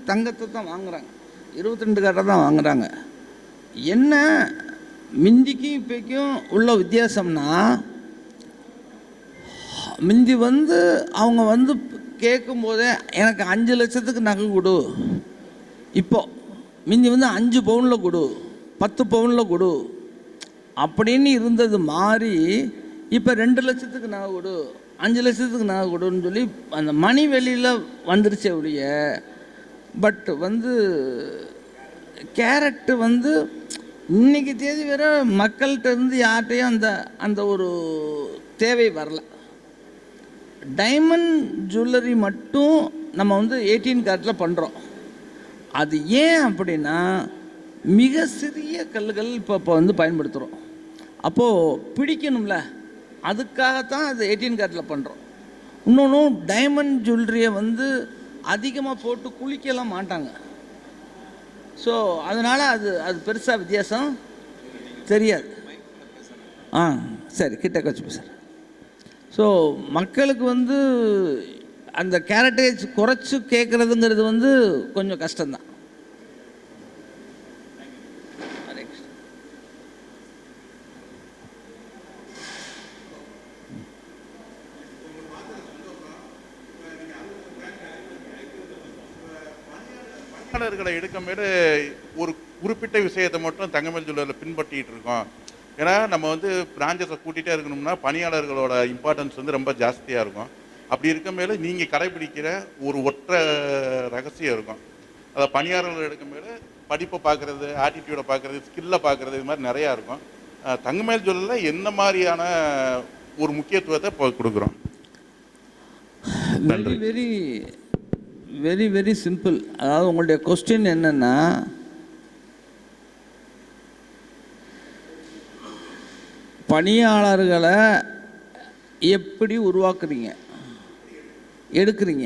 தங்கத்தை தான் வாங்குகிறாங்க, 22 கேரட் தான் வாங்குகிறாங்க. என்ன மிந்திக்கும் இப்போக்கும் உள்ள வித்தியாசம்னா, மிந்தி வந்து அவங்க வந்து கேட்கும்போதே எனக்கு 5 லட்சத்துக்கு நகை கொடு, இப்போ மிந்தி வந்து 5 பவுனில் கொடு, 10 பவுனில் கொடு அப்படின்னு இருந்தது மாறி இப்போ 2 லட்சத்துக்கு நகை கொடு, 5 லட்சத்துக்கு நகை கொடுன்னு சொல்லி அந்த மணி வெளியில் வந்துருச்சே ஒழிய, பட் வந்து கேரட்டு வந்து இன்றைக்கி தேதி வேறு மக்கள்கிட்ட இருந்து யார்கிட்டையும் அந்த அந்த ஒரு தேவை வரல. டைமண்ட் ஜுவல்லரி மட்டும் நம்ம வந்து 18 கேரட்டில் பண்ணுறோம். அது ஏன் அப்படின்னா மிக சிறிய கல்லுகள் இப்போ வந்து பயன்படுத்துகிறோம். அப்போது பிடிக்கணும்ல, அதுக்காகத்தான் அது 18 கேரட்டில் பண்ணுறோம். இன்னொன்று, டைமண்ட் ஜுவல்லரியை வந்து அதிகமாக போட்டு குளிக்கலாம் மாட்டாங்க. ஸோ அதனால் அது அது பெருசாக வித்தியாசம் தெரியாது. சரி, கிட்ட வச்சு சார். ஸோ மக்களுக்கு வந்து அந்த கேரட்டேஜ் குறைச்சி கேட்குறதுங்கிறது வந்து கொஞ்சம் கஷ்டம்தான். பணியாளர்களை எடுக்கும்போது ஒரு குறிப்பிட்ட விஷயத்தை மட்டும் தங்கமேல் ஜுவல்லரியில் பின்பற்றிட்டு இருக்கோம். ஏன்னா நம்ம வந்து பிரான்ச்சஸை கூட்டிகிட்டே இருக்கணும்னா பணியாளர்களோட இம்பார்ட்டன்ஸ் வந்து ரொம்ப ஜாஸ்தியாக இருக்கும். அப்படி இருக்கும்போது நீங்கள் கடைபிடிக்கிற ஒரு ஒற்றை ரகசியம் இருக்கும். அதை பணியாளர்கள் எடுக்கும்போது படிப்பை பார்க்குறது, ஆட்டிடியூடை பார்க்குறது, ஸ்கில்லை பார்க்குறது, இது மாதிரி நிறையா இருக்கும். தங்கமேல் ஜுவல்லரியில் என்ன மாதிரியான ஒரு முக்கியத்துவத்தை இப்போ கொடுக்குறோம்? Very very very very simple. அதாவது உங்களுடைய கொஸ்டின் என்னன்னா, பணியாளர்களை எப்படி உருவாக்குறீங்க, எடுக்கிறீங்க?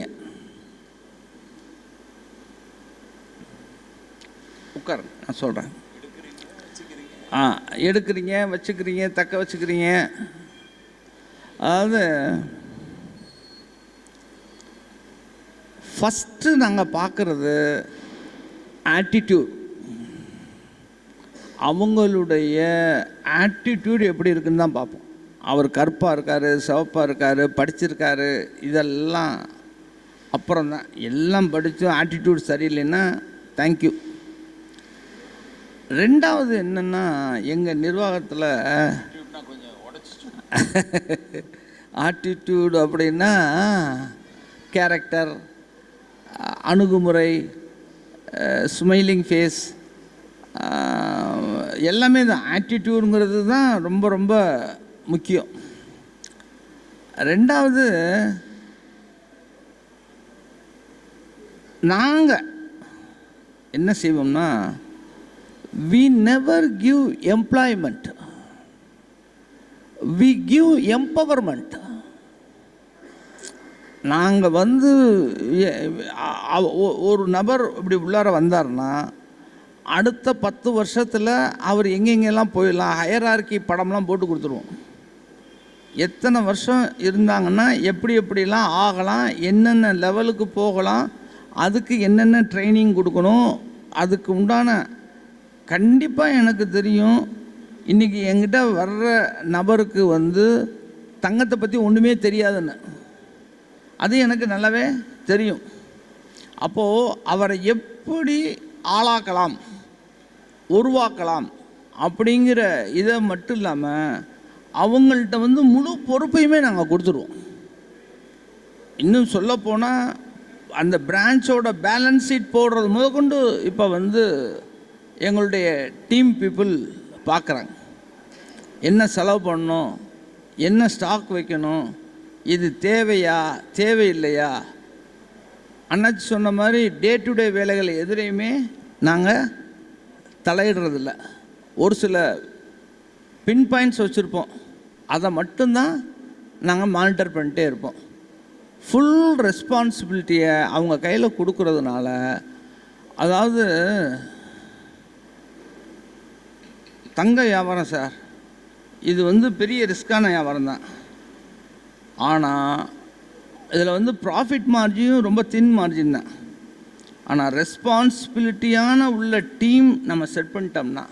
உட்காருங்க, நான் சொல்கிறேன். எடுக்கிறீங்க, வச்சுக்கிறீங்க, தக்க வச்சுக்கிறீங்க. அதாவது ஃபஸ்ட்டு நாங்கள் பார்க்குறது ஆட்டிடியூட். அவங்களுடைய ஆட்டிடியூட் எப்படி இருக்குன்னு தான் பார்ப்போம். அவர் கருப்பாக இருக்கார், சிவப்பாக இருக்கார், படிச்சிருக்காரு, இதெல்லாம் அப்புறம் தான். எல்லாம் படித்தும் ஆட்டிடியூட் சரியில்லைன்னா தேங்க்யூ. ரெண்டாவது என்னென்னா, எங்கள் நிர்வாகத்தில் ஆட்டிடியூட் அப்படின்னா கேரக்டர், அணுகுமுறை, ஸ்மைலிங் ஃபேஸ், எல்லாமே தான். ஆட்டிடியூடுங்கிறது தான் ரொம்ப ரொம்ப முக்கியம். ரெண்டாவது, நாங்கள் என்ன செய்வோம்னா, we never give employment, we give empowerment. நாங்கள் வந்து ஒரு நபர் இப்படி உள்ளார வந்தார்னா அடுத்த 10 வருஷத்தில் அவர் எங்கெங்கெல்லாம் போயிடலாம், ஹையரார்கி படம்லாம் போட்டு கொடுத்துருவோம். எத்தனை வருஷம் இருந்தாங்கன்னா எப்படி எப்படிலாம் ஆகலாம், என்னென்ன லெவலுக்கு போகலாம், அதுக்கு என்னென்ன ட்ரைனிங் கொடுக்கணும், அதுக்கு உண்டான. கண்டிப்பாக எனக்கு தெரியும், இன்றைக்கி என்கிட்ட வர்ற நபருக்கு வந்து தங்கத்தை பற்றி ஒன்றுமே தெரியாதுன்னு. அது எனக்கு நல்லாவே தெரியும். அப்போது அவரை எப்படி ஆளாக்கலாம், உருவாக்கலாம் அப்படிங்கிற இதை மட்டும் இல்லாமல் அவங்கள்ட்ட வந்து முழு பொறுப்பையுமே நாங்கள் கொடுத்துருவோம். இன்னும் சொல்லப்போனால் அந்த பிரான்ச்சோட பேலன்ஸ் ஷீட் போடுறது முதற்கொண்டு இப்போ வந்து எங்களுடைய டீம் பீப்புள் பார்க்குறாங்க. என்ன செலவு பண்ணணும், என்ன ஸ்டாக் வைக்கணும், இது தேவையா தேவையில்லையா. அண்ணாச்சி சொன்ன மாதிரி டே டு டே வேலைகள் எதிரையுமே நாங்கள் தலையிடுறதில்ல. ஒரு சில பின் பாயிண்ட்ஸ் வச்சுருப்போம், அதை மட்டும்தான் நாங்கள் மானிட்டர் பண்ணிட்டே இருப்போம். ஃபுல் ரெஸ்பான்சிபிலிட்டியை அவங்க கையில் கொடுக்கறதுனால, அதாவது தங்க வியாபாரம் சார், இது வந்து பெரிய ரிஸ்க்கான வியாபாரம் தான். ஆனால் இதில் வந்து ப்ராஃபிட் மார்ஜினும் ரொம்ப தின் மார்ஜின் தான். ஆனால் ரெஸ்பான்சிபிலிட்டியான உள்ள டீம் நம்ம செட் பண்ணிட்டோம்னா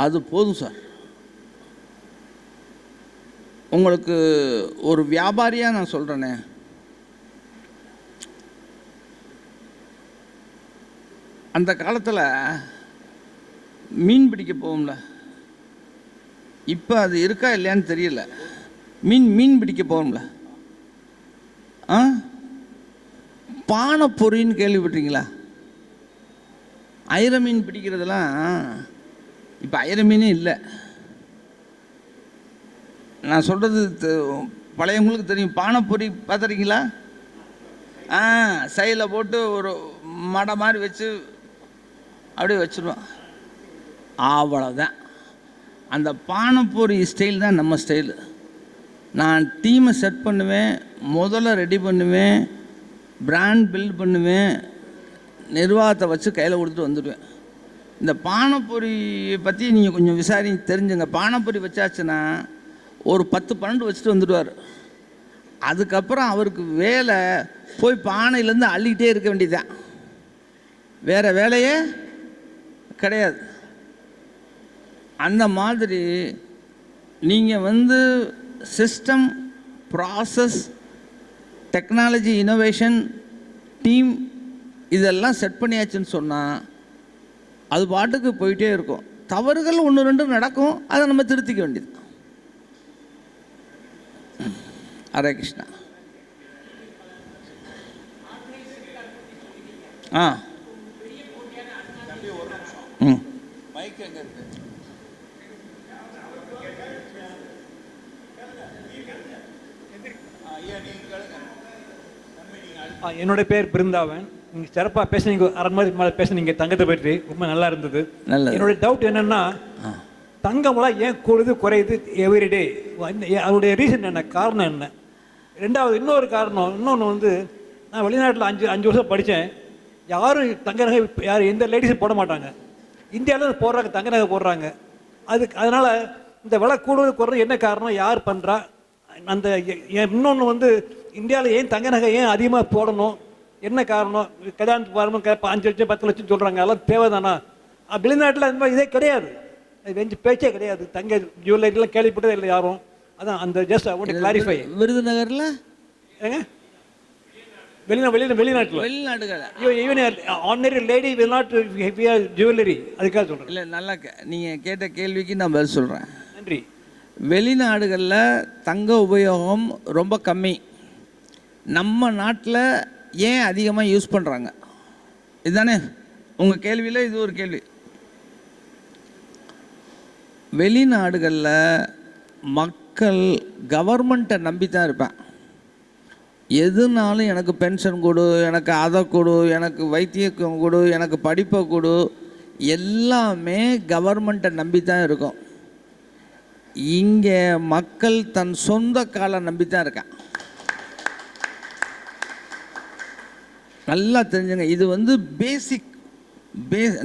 அது போதும் சார். உங்களுக்கு ஒரு வியாபாரியாக நான் சொல்கிறேனே, அந்த காலத்தில் மீன் பிடிக்க போகும்ல, இப்போ அது இருக்கா இல்லையான்னு தெரியல. மீன் பிடிக்க போகும்ல, பானைப்பொறின்னு கேள்விப்பட்டீங்களா? ஐர மீன் பிடிக்கிறதெல்லாம் இப்போ ஐர மீனே இல்லை. நான் சொல்கிறது பழையவங்களுக்கு தெரியும். பானைப்பொறி பார்த்துருக்கீங்களா? சைடில் போட்டு ஒரு மடை மாதிரி வச்சு அப்படியே வச்சுருவோம், அவ்வளோதான். அந்த பானைப்பொறி ஸ்டைல் தான் நம்ம ஸ்டைலு. நான் டீமை செட் பண்ணுவேன், முதல்ல ரெடி பண்ணுவேன், பிராண்ட் பில்ட் பண்ணுவேன், நிர்வாகத்தை வச்சு கையில் கொடுத்துட்டு வந்துடுவேன். இந்த பானைப்பொரியை பற்றி நீங்கள் கொஞ்சம் தெரிஞ்சுங்க. பானைப்பொரி வச்சாச்சுன்னா ஒரு 10-12 வச்சுட்டு வந்துடுவார். அதுக்கப்புறம் அவருக்கு வேலை போய் பானையிலேருந்து அள்ளிக்கிட்டே இருக்க வேண்டியதுதான், வேறு வேலையே கிடையாது. அந்த மாதிரி நீங்கள் system, process, technology, innovation, team இதெல்லாம் செட் பண்ணியாச்சுன்னு சொன்னால் அது பாட்டுக்கு போயிட்டே இருக்கும். தவறுகள் 1-2 நடக்கும், அதை நம்ம திருத்திக்க வேண்டியது. ஹரே கிருஷ்ணா. என்னுடைய பேர் பிருந்தாவன். நீங்கள் சிறப்பாக பேசுனீங்க, அரை மணி மேலே பேசுனீங்க தங்கத்தை பற்றி, ரொம்ப நல்லா இருந்தது. என்னுடைய டவுட் என்னென்னா, தங்கமெல்லாம் ஏன் கூடுது குறையுது எவ்ரிடே? அதனுடைய ரீசன் என்ன, காரணம் என்ன? ரெண்டாவது இன்னொரு காரணம், இன்னொன்று நான் வெளிநாட்டில் 5 வருஷம் படித்தேன். யாரும் தங்க நகை யாரும் எந்த லேடிஸும் போட மாட்டாங்க. இந்தியாவில் போடுறாங்க, தங்க நகை போடுறாங்க. அதனால் இந்த விலை கூடுவது குறைறது என்ன காரணம், யார் பண்ணுறா? அந்த இன்னொன்று இந்தியாவில் ஏன் தங்க நகை ஏன் அதிகமாக போடணும், என்ன காரணம்? கல்யாணத்துக்கு வரணும் 5 லட்சம் 10 லட்சம் சொல்கிறாங்க, அதெல்லாம் தேவைதானா? வெளிநாட்டில் அந்த மாதிரி இதே கிடையாது, அது பேச்சே கிடையாது. தங்க ஜுவல்லரிலாம் கேள்விப்பட்டதே இல்லை யாரும். அதான் அந்த just I want to clarify. விருதுநகரில் ஏங்க வெளிநாட்டுகள் even ordinary lady will not wear jewellery, அதுக்காக சொல்கிறேன். இல்லை, நல்லா நீங்கள் கேட்ட கேள்விக்கு நான் பதில் சொல்கிறேன். நன்றி. வெளிநாடுகளில் தங்க உபயோகம் ரொம்ப கம்மி. நம்ம நாட்டில் ஏன் அதிகமாக யூஸ் பண்ணுறாங்க? இதுதானே உங்கள் கேள்வியில் இது ஒரு கேள்வி. வெளிநாடுகளில் மக்கள் கவர்மெண்ட்டை நம்பி தான் இருப்பேன். எதுனாலும் எனக்கு பென்ஷன் கொடு, எனக்கு அதை கொடு, எனக்கு வைத்தியம் கொடு, எனக்கு படிப்பை கொடு, எல்லாமே கவர்மெண்ட்டை நம்பி தான் இருக்கும். இங்கே மக்கள் தன் சொந்த காலை நம்பி தான் இருக்கான். நல்லா தெரிஞ்சுங்க, இது பேசிக்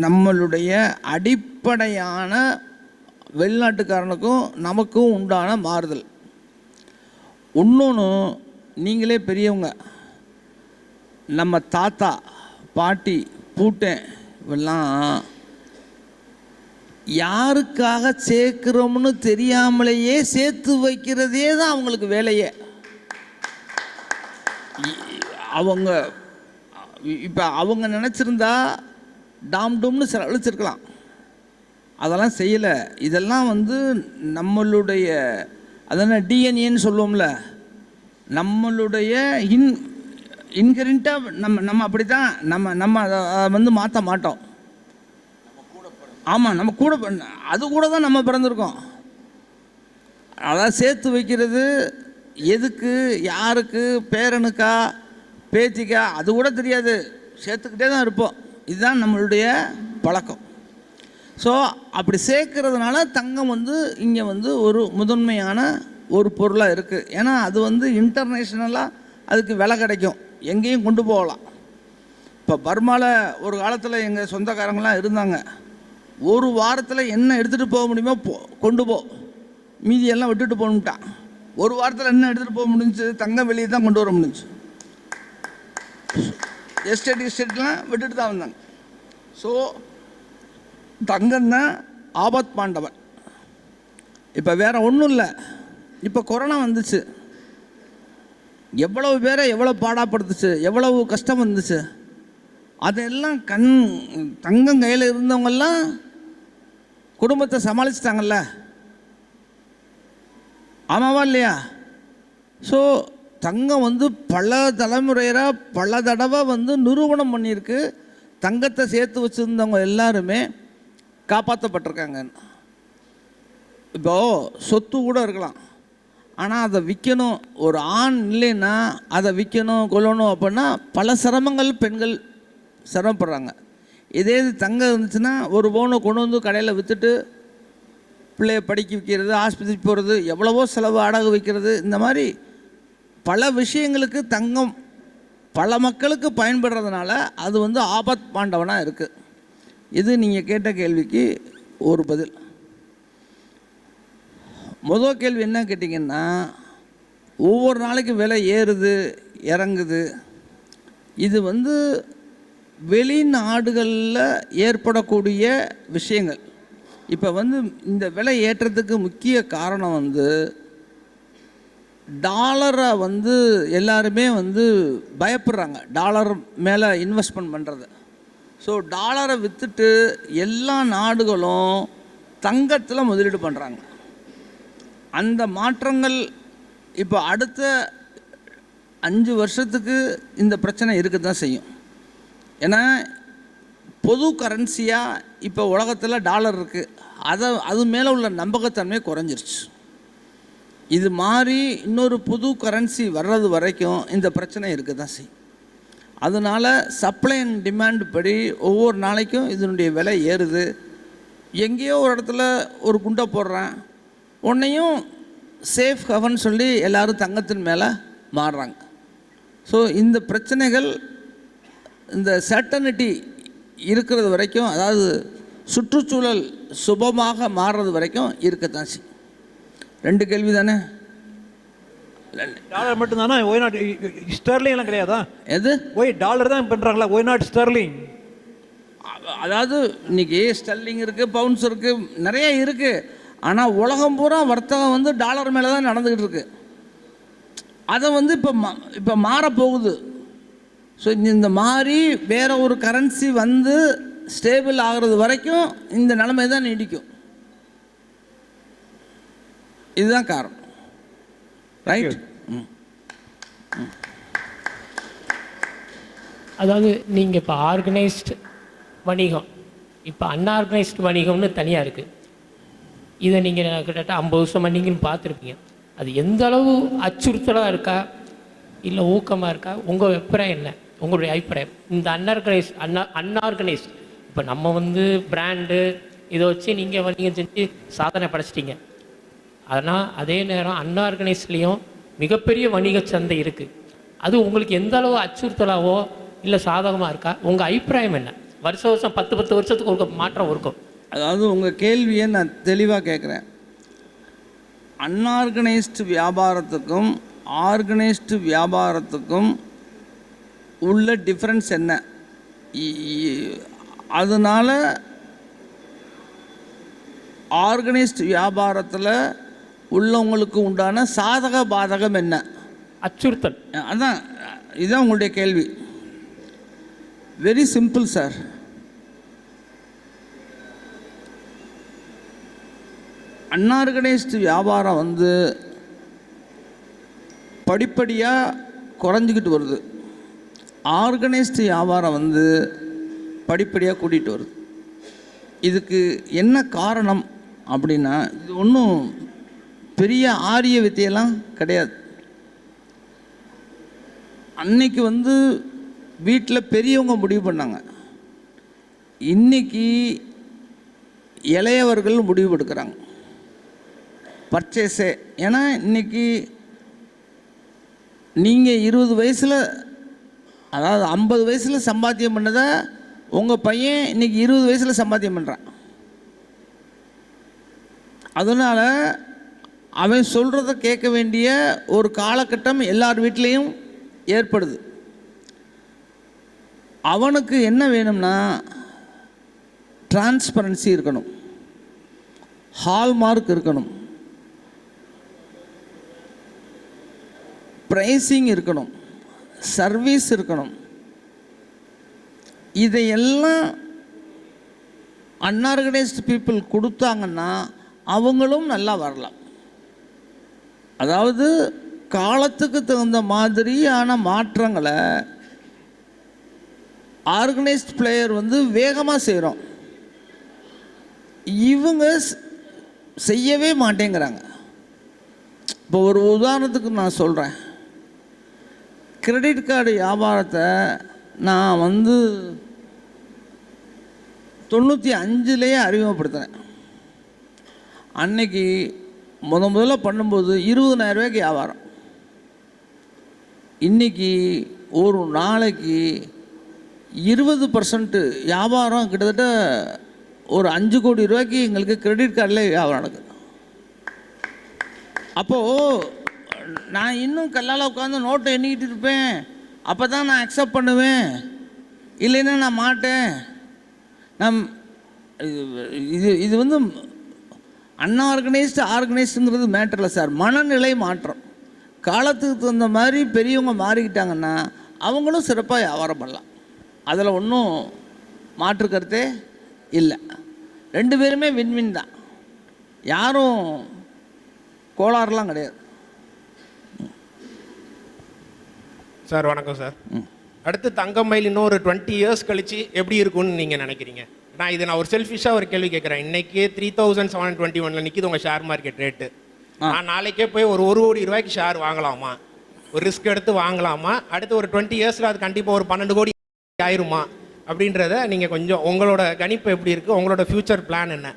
நம்மளுடைய அடிப்படையான வெளிநாட்டுக்காரனுக்கும் நமக்கும் உண்டான மாறுதல். இன்னொன்று, நீங்களே பெரியவங்க, நம்ம தாத்தா பாட்டி பூட்டன் இவெல்லாம் யாருக்காக சேர்க்குறோம்னு தெரியாமலேயே சேர்த்து வைக்கிறதே தான் அவங்களுக்கு வேலையே. அவங்க இப்போ அவங்க நினச்சிருந்தா டாம்டும்னு செலவழிச்சிருக்கலாம், அதெல்லாம் செய்யலை. இதெல்லாம் நம்மளுடைய அதென்ன டிஎன்ஏன்னு சொல்லுவோம்ல, நம்மளுடைய இன்ஹெரிண்ட்டாக நம்ம அப்படி தான் நம்ம அதை மாற்ற மாட்டோம். ஆமாம், நம்ம கூட அது கூட தான் நம்ம பிறந்திருக்கோம். அதான் சேர்த்து வைக்கிறது எதுக்கு, யாருக்கு, பேரனுக்கா பேத்திக்கா அது கூட தெரியாது, சேர்த்துக்கிட்டே தான் இருப்போம். இதுதான் நம்மளுடைய பழக்கம். ஸோ அப்படி சேர்க்கறதுனால தங்கம் இங்கே ஒரு முதன்மையான ஒரு பொருளாக இருக்குது. ஏன்னா அது இன்டர்நேஷ்னலாக அதுக்கு விலை கிடைக்கும், எங்கேயும் கொண்டு போகலாம். இப்போ பர்மாவில் ஒரு காலத்தில் எங்கள் சொந்தக்காரங்களாம் இருந்தாங்க. ஒரு வாரத்தில் என்ன எடுத்துகிட்டு போக முடியுமோ கொண்டு போ, மீதியெல்லாம் விட்டுட்டு போகணுட்டான். ஒரு வாரத்தில் என்ன எடுத்துகிட்டு போக முடிஞ்சு, தங்கம் வெளியே தான் கொண்டு வர முடிஞ்சு. எஸ்டேட்லாம் விட்டுட்டு தான் வந்தாங்க. ஸோ தங்கம் தான் ஆபத் பாண்டவன். இப்போ வேறு ஒன்றும் இல்லை. இப்போ கொரோனா வந்துச்சு, எவ்வளவு பேரை எவ்வளோ பாடாப்படுத்துச்சு, எவ்வளவு கஷ்டம் வந்துச்சு. அதெல்லாம் தங்கம் கையில் இருந்தவங்கெல்லாம் குடும்பத்தை சமாளிச்சிட்டாங்கல்ல, ஆமாவா இல்லையா? ஸோ தங்கம் பல தலைமுறையாக பல தடவை நிரூபணம் பண்ணியிருக்கு. தங்கத்தை சேர்த்து வச்சுருந்தவங்க எல்லாருமே காப்பாற்றப்பட்டிருக்காங்க. இப்போது சொத்து கூட இருக்கலாம், ஆனால் அதை விற்கணும், ஒரு ஆண் இல்லைன்னா அதை விற்கணும் கொல்லணும் அப்படின்னா பல சிரமங்கள் பெண்கள் சிரமப்படுறாங்க. இதே இது தங்கம் இருந்துச்சுன்னா ஒரு பவுனை கொண்டு கடையில் விற்றுட்டு பிள்ளைய படிக்க வைக்கிறது, ஆஸ்பத்திரிக்கு போகிறது, எவ்வளவோ செலவு, அடகு வைக்கிறது, இந்த மாதிரி பல விஷயங்களுக்கு தங்கம் பல மக்களுக்கு பயன்படுறதுனால அது ஆபத் பாண்டவனாக இருக்குது. இது நீங்கள் கேட்ட கேள்விக்கு ஒரு பதில். முதல் கேள்வி என்ன கேட்டிங்கன்னா, ஒவ்வொரு நாளைக்கு விலை ஏறுது இறங்குது. இது வந்து வெளிநாடுகளில் ஏற்படக்கூடிய விஷயங்கள். இப்போ வந்து இந்த விலை ஏற்றத்துக்கு முக்கிய காரணம் வந்து டாலரை வந்து எல்லாருமே வந்து பயப்படுறாங்க, டாலர் மேலே இன்வெஸ்ட்மெண்ட் பண்ணுறது. ஸோ டாலரை விற்றுட்டு எல்லா நாடுகளும் தங்கத்தில் முதலீடு பண்ணுறாங்க. அந்த மாற்றங்கள் இப்போ அடுத்த 5 வருஷத்துக்கு இந்த பிரச்சனை இருக்க தான் செய்யும். ஏன்னா பொது கரன்சியாக இப்போ உலகத்தில் டாலர் இருக்குது. அது மேலே உள்ள நம்பகத்தன்மை குறைஞ்சிருச்சு. இது மாதிரி இன்னொரு புது கரன்சி வர்றது வரைக்கும் இந்த பிரச்சனை இருக்க தான் செய்யும். அதனால் சப்ளை அண்ட் டிமாண்ட் படி ஒவ்வொரு நாளைக்கும் இதனுடைய விலை ஏறுது. எங்கேயோ ஒரு இடத்துல ஒரு குண்டை போடுறேன், உன்னையும் சேஃப் ஹவன் சொல்லி எல்லோரும் தங்கத்தின் மேலே மாறுறாங்க. ஸோ இந்த பிரச்சனைகள் இந்த சர்டனிட்டி இருக்கிறது வரைக்கும், அதாவது சுற்றுச்சூழல் சுபமாக மாறுறது வரைக்கும் இருக்கத்தான் செய்யும். 2 கேள்வி தானே? டாலர் மட்டும்தானா? ஒய் நாட் ஸ்டெர்லிங் எல்லாம் கிடையாதா? எது? ஒய் டாலர் தான் பண்ணுறாங்களா? Why not sterling? அதாவது இன்றைக்கி ஸ்டெர்லிங் இருக்குது, பவுன்ஸ் இருக்குது, நிறைய இருக்குது. ஆனால் உலகம் பூரா வர்த்தகம் வந்து டாலர் மேலே தான் நடந்துக்கிட்டு இருக்கு. அதை வந்து இப்போ மாறப்போகுது. ஸோ இந்த மாதிரி வேறு ஒரு கரன்சி வந்து ஸ்டேபிள் ஆகிறது வரைக்கும் இந்த நிலைமை தான் நீடிக்கும். இதுதான் காரணம். ரைட். அதாவது நீங்கள் இப்போ ஆர்கனைஸ்டு வணிகம், இப்போ அன்ஆர்கனைஸ்டு வணிகம்னு தனியாக இருக்குது. இதை நீங்கள் கிட்டத்தட்ட 50 வருஷம் வணிகம்னு பார்த்துருப்பீங்க. அது எந்த அளவு அச்சுறுத்தலாக இருக்கா இல்லை ஊக்கமாக இருக்கா? உங்கள் அபிப்பிராயம் என்ன? உங்களுடைய அபிப்பிராயம் இந்த அன்ஆர்கனைஸ்ட் இப்போ நம்ம வந்து பிராண்டு இதை வச்சு நீங்கள் வணிகம் செஞ்சு சாதனை படைச்சிட்டிங்க. ஆனால் அதே நேரம் அன்ஆர்கனைஸ்ட்லேயும் மிகப்பெரிய வணிக சந்தை இருக்குது. அது உங்களுக்கு எந்த அளவு அச்சுறுத்தலாவோ இல்லை சாதகமாக இருக்கா? உங்கள் அபிப்பிராயம் என்ன? வருஷம் 10 வருஷத்துக்கு ஒரு மாற்றம் இருக்கும். அதாவது உங்கள் கேள்வியை நான் தெளிவாக கேட்குறேன். அன்ஆர்கனைஸ்டு வியாபாரத்துக்கும் ஆர்கனைஸ்டு வியாபாரத்துக்கும் உள்ள டிஃப்ரென்ஸ் என்ன? அதனால் ஆர்கனைஸ்டு வியாபாரத்தில் உள்ளவங்களுக்கு உண்டான சாதக பாதகம் என்ன? அச்சுறுத்தல். அதான், இதுதான் உங்களுடைய கேள்வி. Very simple sir. அன்ஆர்கனைஸ்டு வியாபாரம் வந்து படிப்படியாக குறைஞ்சிக்கிட்டு வருது. ஆர்கனைஸ்டு வியாபாரம் வந்து படிப்படியாக கூட்டிகிட்டு வருது. இதுக்கு என்ன காரணம் அப்படின்னா, இது ஒன்றும் பெரிய ஆரிய வித்தையெல்லாம் கிடையாது. அன்னைக்கு வந்து வீட்டில் பெரியவங்க முடிவு பண்ணாங்க, இன்றைக்கி இளையவர்கள் முடிவு எடுக்கிறாங்க பர்ச்சேஸே. ஏன்னா இன்றைக்கி நீங்கள் 20 வயசில், அதாவது 50 வயசில் சம்பாத்தியம் பண்ணதை உங்கள் பையன் இன்றைக்கி 20 வயசில் சம்பாத்தியம் பண்ணுறான். அதனால் அவன் சொல்கிறத கேட்க வேண்டிய ஒரு காலகட்டம் எல்லார் வீட்லேயும் ஏற்படுது. அவனுக்கு என்ன வேணும்னா டிரான்ஸ்பரன்சி இருக்கணும், ஹால்மார்க் இருக்கணும், ப்ரைஸிங் இருக்கணும், சர்வீஸ் இருக்கணும். இதையெல்லாம் அன்ஆர்கனைஸ்டு பீப்புள் கொடுத்தாங்கன்னா அவங்களும் நல்லா வரலாம். அதாவது காலத்துக்கு தகுந்த மாதிரியான மாற்றங்களை ஆர்கனைஸ்ட் பிளேயர் வந்து வேகமாக செய்கிறோம், இவங்க செய்யவே மாட்டேங்கிறாங்க. இப்போ ஒரு உதாரணத்துக்கு நான் சொல்கிறேன். கிரெடிட் கார்டு வியாபாரத்தை நான் வந்து 95லேயே அறிமுகப்படுத்தினேன். அன்னைக்கு முதல்ல பண்ணும்போது 20,000 ரூபாய்க்கு வியாபாரம். இன்றைக்கி ஒரு நாளைக்கு 20% வியாபாரம், கிட்டத்தட்ட ஒரு 5 கோடி ரூபாய்க்கு எங்களுக்கு கிரெடிட் கார்டில் வியாபாரம் நடக்குது. அப்போது நான் இன்னும் கல்லால் உட்காந்து நோட்டை எண்ணிக்கிட்டு இருப்பேன். அப்போ தான் நான் அக்செப்ட் பண்ணுவேன், இல்லைன்னா நான் மாட்டேன். நம் இது இது வந்து ஆர்கனைஸ்டுங்கிறது மேட்டர் இல்லை சார், மனநிலை மாற்றம். காலத்துக்கு தகுந்த மாதிரி பெரியவங்க மாறிக்கிட்டாங்கன்னா அவங்களும் சிறப்பாக வியாபாரம் பண்ணலாம். அதில் ஒன்றும் மாற்று கருத்தே இல்லை. 2 பேருமே வின்வின் தான், யாரும் கோளாறுலாம் கிடையாது. சார் வணக்கம் சார். அடுத்து தங்கமயில் இன்னும் ஒரு 20 இயர்ஸ் கழிச்சு எப்படி இருக்கும்னு நீங்கள் நினைக்கிறீங்க? நான் ஒரு செல்ஃபிஷாக ஒரு கேள்வி கேட்குறேன். இன்றைக்கி 3721 நிற்கிது உங்கள் ஷேர் மார்க்கெட் ரேட்டு. நான் நாளைக்கே போய் ஒரு 1 கோடி ரூபாய்க்கு ஷேர் வாங்கலாமா? ஒரு ரிஸ்க் எடுத்து வாங்கலாமா? அடுத்து ஒரு 20 இயர்ஸில் அது கண்டிப்பாக ஒரு 12 கோடி ஆயிருமா அப்படின்றத நீங்கள் கொஞ்சம் உங்களோட கணிப்பு எப்படி இருக்குது, உங்களோட ஃப்யூச்சர் பிளான் என்ன,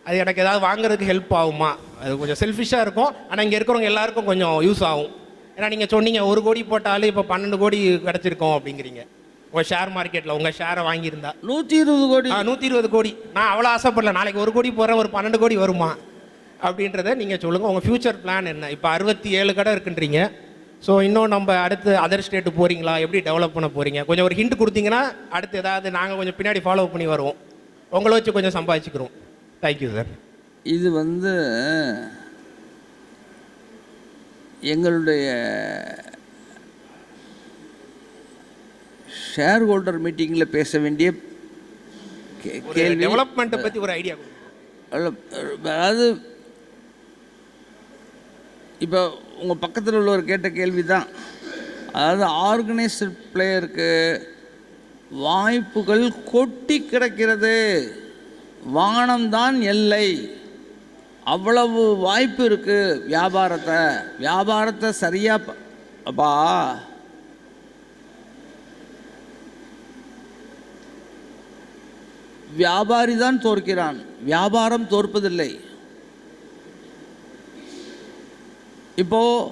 அது எனக்கு ஏதாவது வாங்குறதுக்கு ஹெல்ப் ஆகுமா? அது கொஞ்சம் செல்ஃபிஷாக இருக்கும், ஆனால் இங்கே இருக்கிறவங்க எல்லாருக்கும் கொஞ்சம் யூஸ் ஆகும். ஏன்னா நீங்கள் சொன்னீங்க 1 கோடி போட்டாலும் இப்போ 12 கோடி கிடச்சிருக்கோம் அப்படிங்கிறீங்க. உங்கள் ஷேர் மார்க்கெட்டில் உங்கள் ஷேரை வாங்கியிருந்தா 120 கோடி. 120 கோடி. நான் அவ்வளோ ஆசைப்படல, நாளைக்கு 1 கோடி போகிறேன், ஒரு 12 கோடி வருமா அப்படின்றத நீங்கள் சொல்லுங்கள். உங்கள் ஃப்யூச்சர் பிளான் என்ன? இப்போ 67 கடை இருக்குன்றீங்க. ஸோ இன்னும் நம்ம அடுத்து அதர் ஸ்டேட்டு போகிறீங்களா, எப்படி டெவலப் பண்ண போகிறீங்க? கொஞ்சம் ஒரு ஹிண்ட் கொடுத்தீங்கன்னா அடுத்து ஏதாவது நாங்கள் கொஞ்சம் பின்னாடி ஃபாலோ பண்ணி வருவோம், உங்களை வச்சு கொஞ்சம் சம்பாதிச்சுக்கிறோம். Thank you sir. இது எங்களுடைய ஷேர் ஹோல்டர் மீட்டிங்கில் பேச வேண்டிய கேள்வி. டெவலப்மெண்ட்டை பற்றி ஒரு ஐடியா கொடுங்க. அதாவது இப்போ உங்கள் பக்கத்தில் உள்ளவர் கேட்ட கேள்வி தான். அதாவது ஆர்கனைஸ்டு பிளேயருக்கு வாய்ப்புகள் கொட்டி கிடக்கிறது, வானம்தான் எல்லை, அவ்வளவு வாய்ப்பு இருக்குது. வியாபாரத்தை சரியாக அப்பா வியாபாரி தான் தோற்கிறான், வியாபாரம் தோற்பதில்லை. இப்போது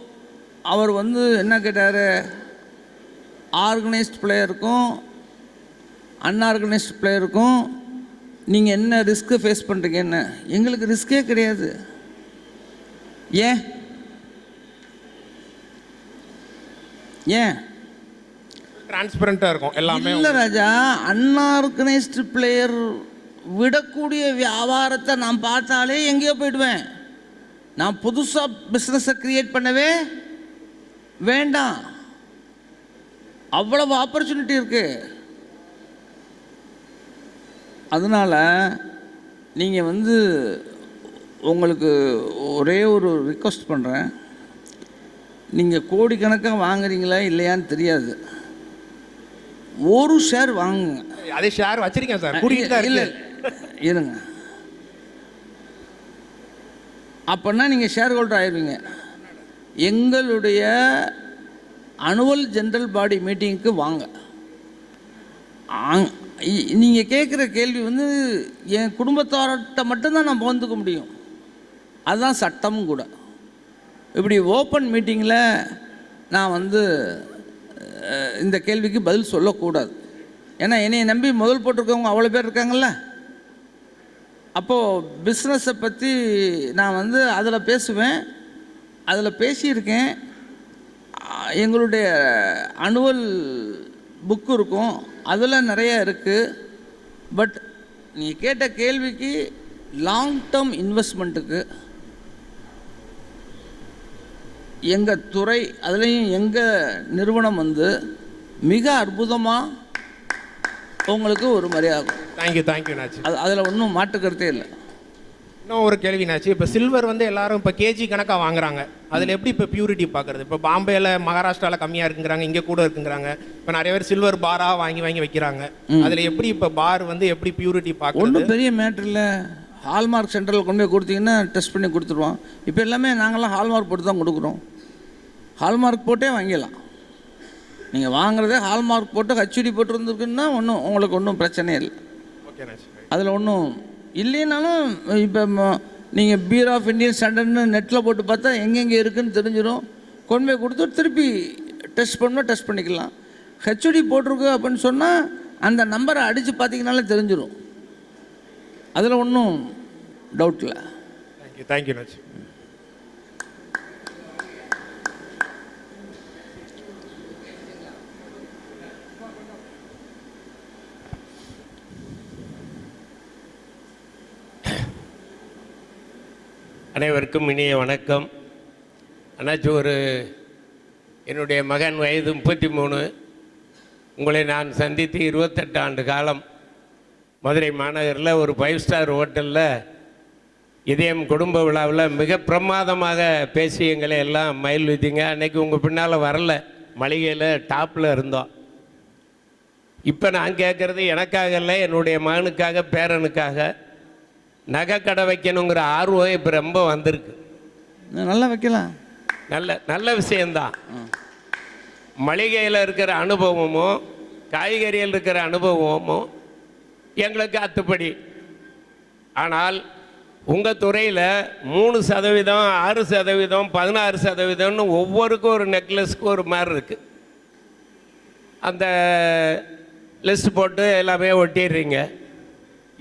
அவர் என்ன கேட்டார், ஆர்கனைஸ்ட் பிளேயருக்கும் அன்ஆர்கனைஸ்ட் பிளேயருக்கும் நீங்கள் என்ன ரிஸ்க்கு ஃபேஸ் பண்ணுறீங்கன்னு. எங்களுக்கு ரிஸ்கே கிடையாது. ஏன் டிரான்ஸ்பரண்ட்டாக இருக்கும் எல்லாமே. இல்லை ராஜா, அன்ஆர்கனைஸ்டு பிளேயர் விடக்கூடிய வியாபாரத்தை நான் பார்த்தாலே எங்கேயோ போயிடுவேன். நான் புதுசாக பிஸ்னஸை க்ரியேட் பண்ணவே வேண்டாம், அவ்வளவு ஆப்பர்ச்சுனிட்டி இருக்குது. அதனால் நீங்கள் உங்களுக்கு ஒரே ஒரு ரிக்வஸ்ட் பண்ணுறேன். நீங்கள் கோடிக்கணக்காக வாங்குறீங்களா இல்லையான்னு தெரியாது, ஒரு ஷேர் வாங்குங்க. அதே ஷேர் வச்சிருக்கேன் சார், கூட்டிகிட்டு தான் இல்லை இருங்க, அப்படின்னா நீங்கள் ஷேர் ஹோல்டர் ஆயிடுவீங்க. எங்களுடைய அனுவல் ஜென்ரல் பாடி மீட்டிங்க்கு வாங்க. நீங்கள் கேட்குற கேள்வி என் குடும்பத்தார்கிட்ட மட்டும்தான் நான் பகிர்ந்துக்க முடியும், அதுதான் சட்டமும் கூட. இப்படி ஓப்பன் மீட்டிங்கில் நான் இந்த கேள்விக்கு பதில் சொல்லக்கூடாது. ஏன்னா என்னையை நம்பி முதல் போட்டிருக்கவங்க அவ்வளோ பேர் இருக்காங்கல்ல. அப்போது பிஸ்னஸை பற்றி நான் அதில் பேசுவேன், அதில் பேசியிருக்கேன். எங்களுடைய அனுவல் புக்கு இருக்கும், அதில் நிறைய இருக்குது. பட் நீங்கள் கேட்ட கேள்விக்கு லாங் டேர்ம் இன்வெஸ்ட்மெண்ட்டுக்கு எங்கள் துறை, அதுலேயும் எங்கள் நிறுவனம் மிக அற்புதமாக உங்களுக்கு ஒரு மரியாதை. Thank you notch. அதில் ஒன்றும் மாற்றுக்கருத்தே இல்லை. இன்னும் ஒரு கேள்வி நாச்சு, இப்போ சில்வர் எல்லாரும் இப்போ கேஜி கணக்காக வாங்குறாங்க, அதில் எப்படி இப்போ பியூரிட்டி பார்க்குறது? இப்போ பாம்பேயில் மகாராஷ்டிராவில் கம்மியாக இருக்குங்கிறாங்க, இங்கே கூட இருக்குங்கிறாங்க. இப்போ நிறைய பேர் சில்வர் பாராக வாங்கி வைக்கிறாங்க. அதில் எப்படி இப்போ பார் எப்படி பியூரிட்டி பார்க்குறது? ஒன்றும் பெரிய மேட்ரு இல்லை. ஹால்மார்க் சென்டரில் கொண்டு போய் கொடுத்தீங்கன்னா டெஸ்ட் பண்ணி கொடுத்துருவோம். இப்போ எல்லாமே நாங்களாம் ஹால்மார்க் போட்டு தான் கொடுக்குறோம். ஹால்மார்க் போட்டே வாங்கிடலாம். நீங்கள் வாங்குறதே ஹால்மார்க் போட்டு ஹச்டி போட்டுருந்துருக்குன்னா உங்களுக்கு ஒன்றும் பிரச்சனையே இல்லை. அதில் ஒன்றும் இல்லைனாலும் இப்போ நீங்கள் பியூரோ ஆஃப் இந்தியன் ஸ்டாண்டர்ட்னு நெட்டில் போட்டு பார்த்தா எங்கெங்கே இருக்குதுன்னு தெரிஞ்சிடும். கொண்டு போய் கொடுத்து திருப்பி டெஸ்ட் பண்ணால் டெஸ்ட் பண்ணிக்கலாம். ஹெச்டி போட்டிருக்கு அப்படின்னு சொன்னால் அந்த நம்பரை அடித்து பார்த்தீங்கனாலே தெரிஞ்சிடும். அதில் ஒன்றும் டவுட் இல்லை. Thank you notch. அனைவருக்கும் இனிய வணக்கம். அண்ணாச்சி, என்னுடைய மகன் வயது 33. உங்களை நான் சந்தித்து 28 ஆண்டு காலம் மதுரை மாநகரில் ஒரு 5 ஸ்டார் ஹோட்டலில் இதயம் குடும்ப விழாவில் மிக பிரமாதமாக பேசி எங்களை எல்லாம் மயில் வைத்தீங்க. அன்றைக்கி உங்கள் பின்னால் வரல, மளிகையில் டாப்பில் இருந்தோம். இப்போ நான் கேட்குறது எனக்காக இல்லை, என்னுடைய மகனுக்காக, பேரனுக்காக. நகை கடை வைக்கணுங்கிற ஆர்வம் இப்போ ரொம்ப வந்திருக்கு. நல்லா வைக்கலாம். நல்ல விஷயந்தான். மளிகையில் இருக்கிற அனுபவமும் காய்கறியில் இருக்கிற அனுபவமும் எங்களுக்கு அத்துப்படி. ஆனால் உங்கள் துறையில் 3%, 6%, 16%ன்னு ஒவ்வொருக்கும் ஒரு நெக்லஸ்க்கு ஒரு மாதிரி இருக்குது. அந்த லிஸ்ட் போட்டு எல்லாமே ஒட்டிடுறீங்க.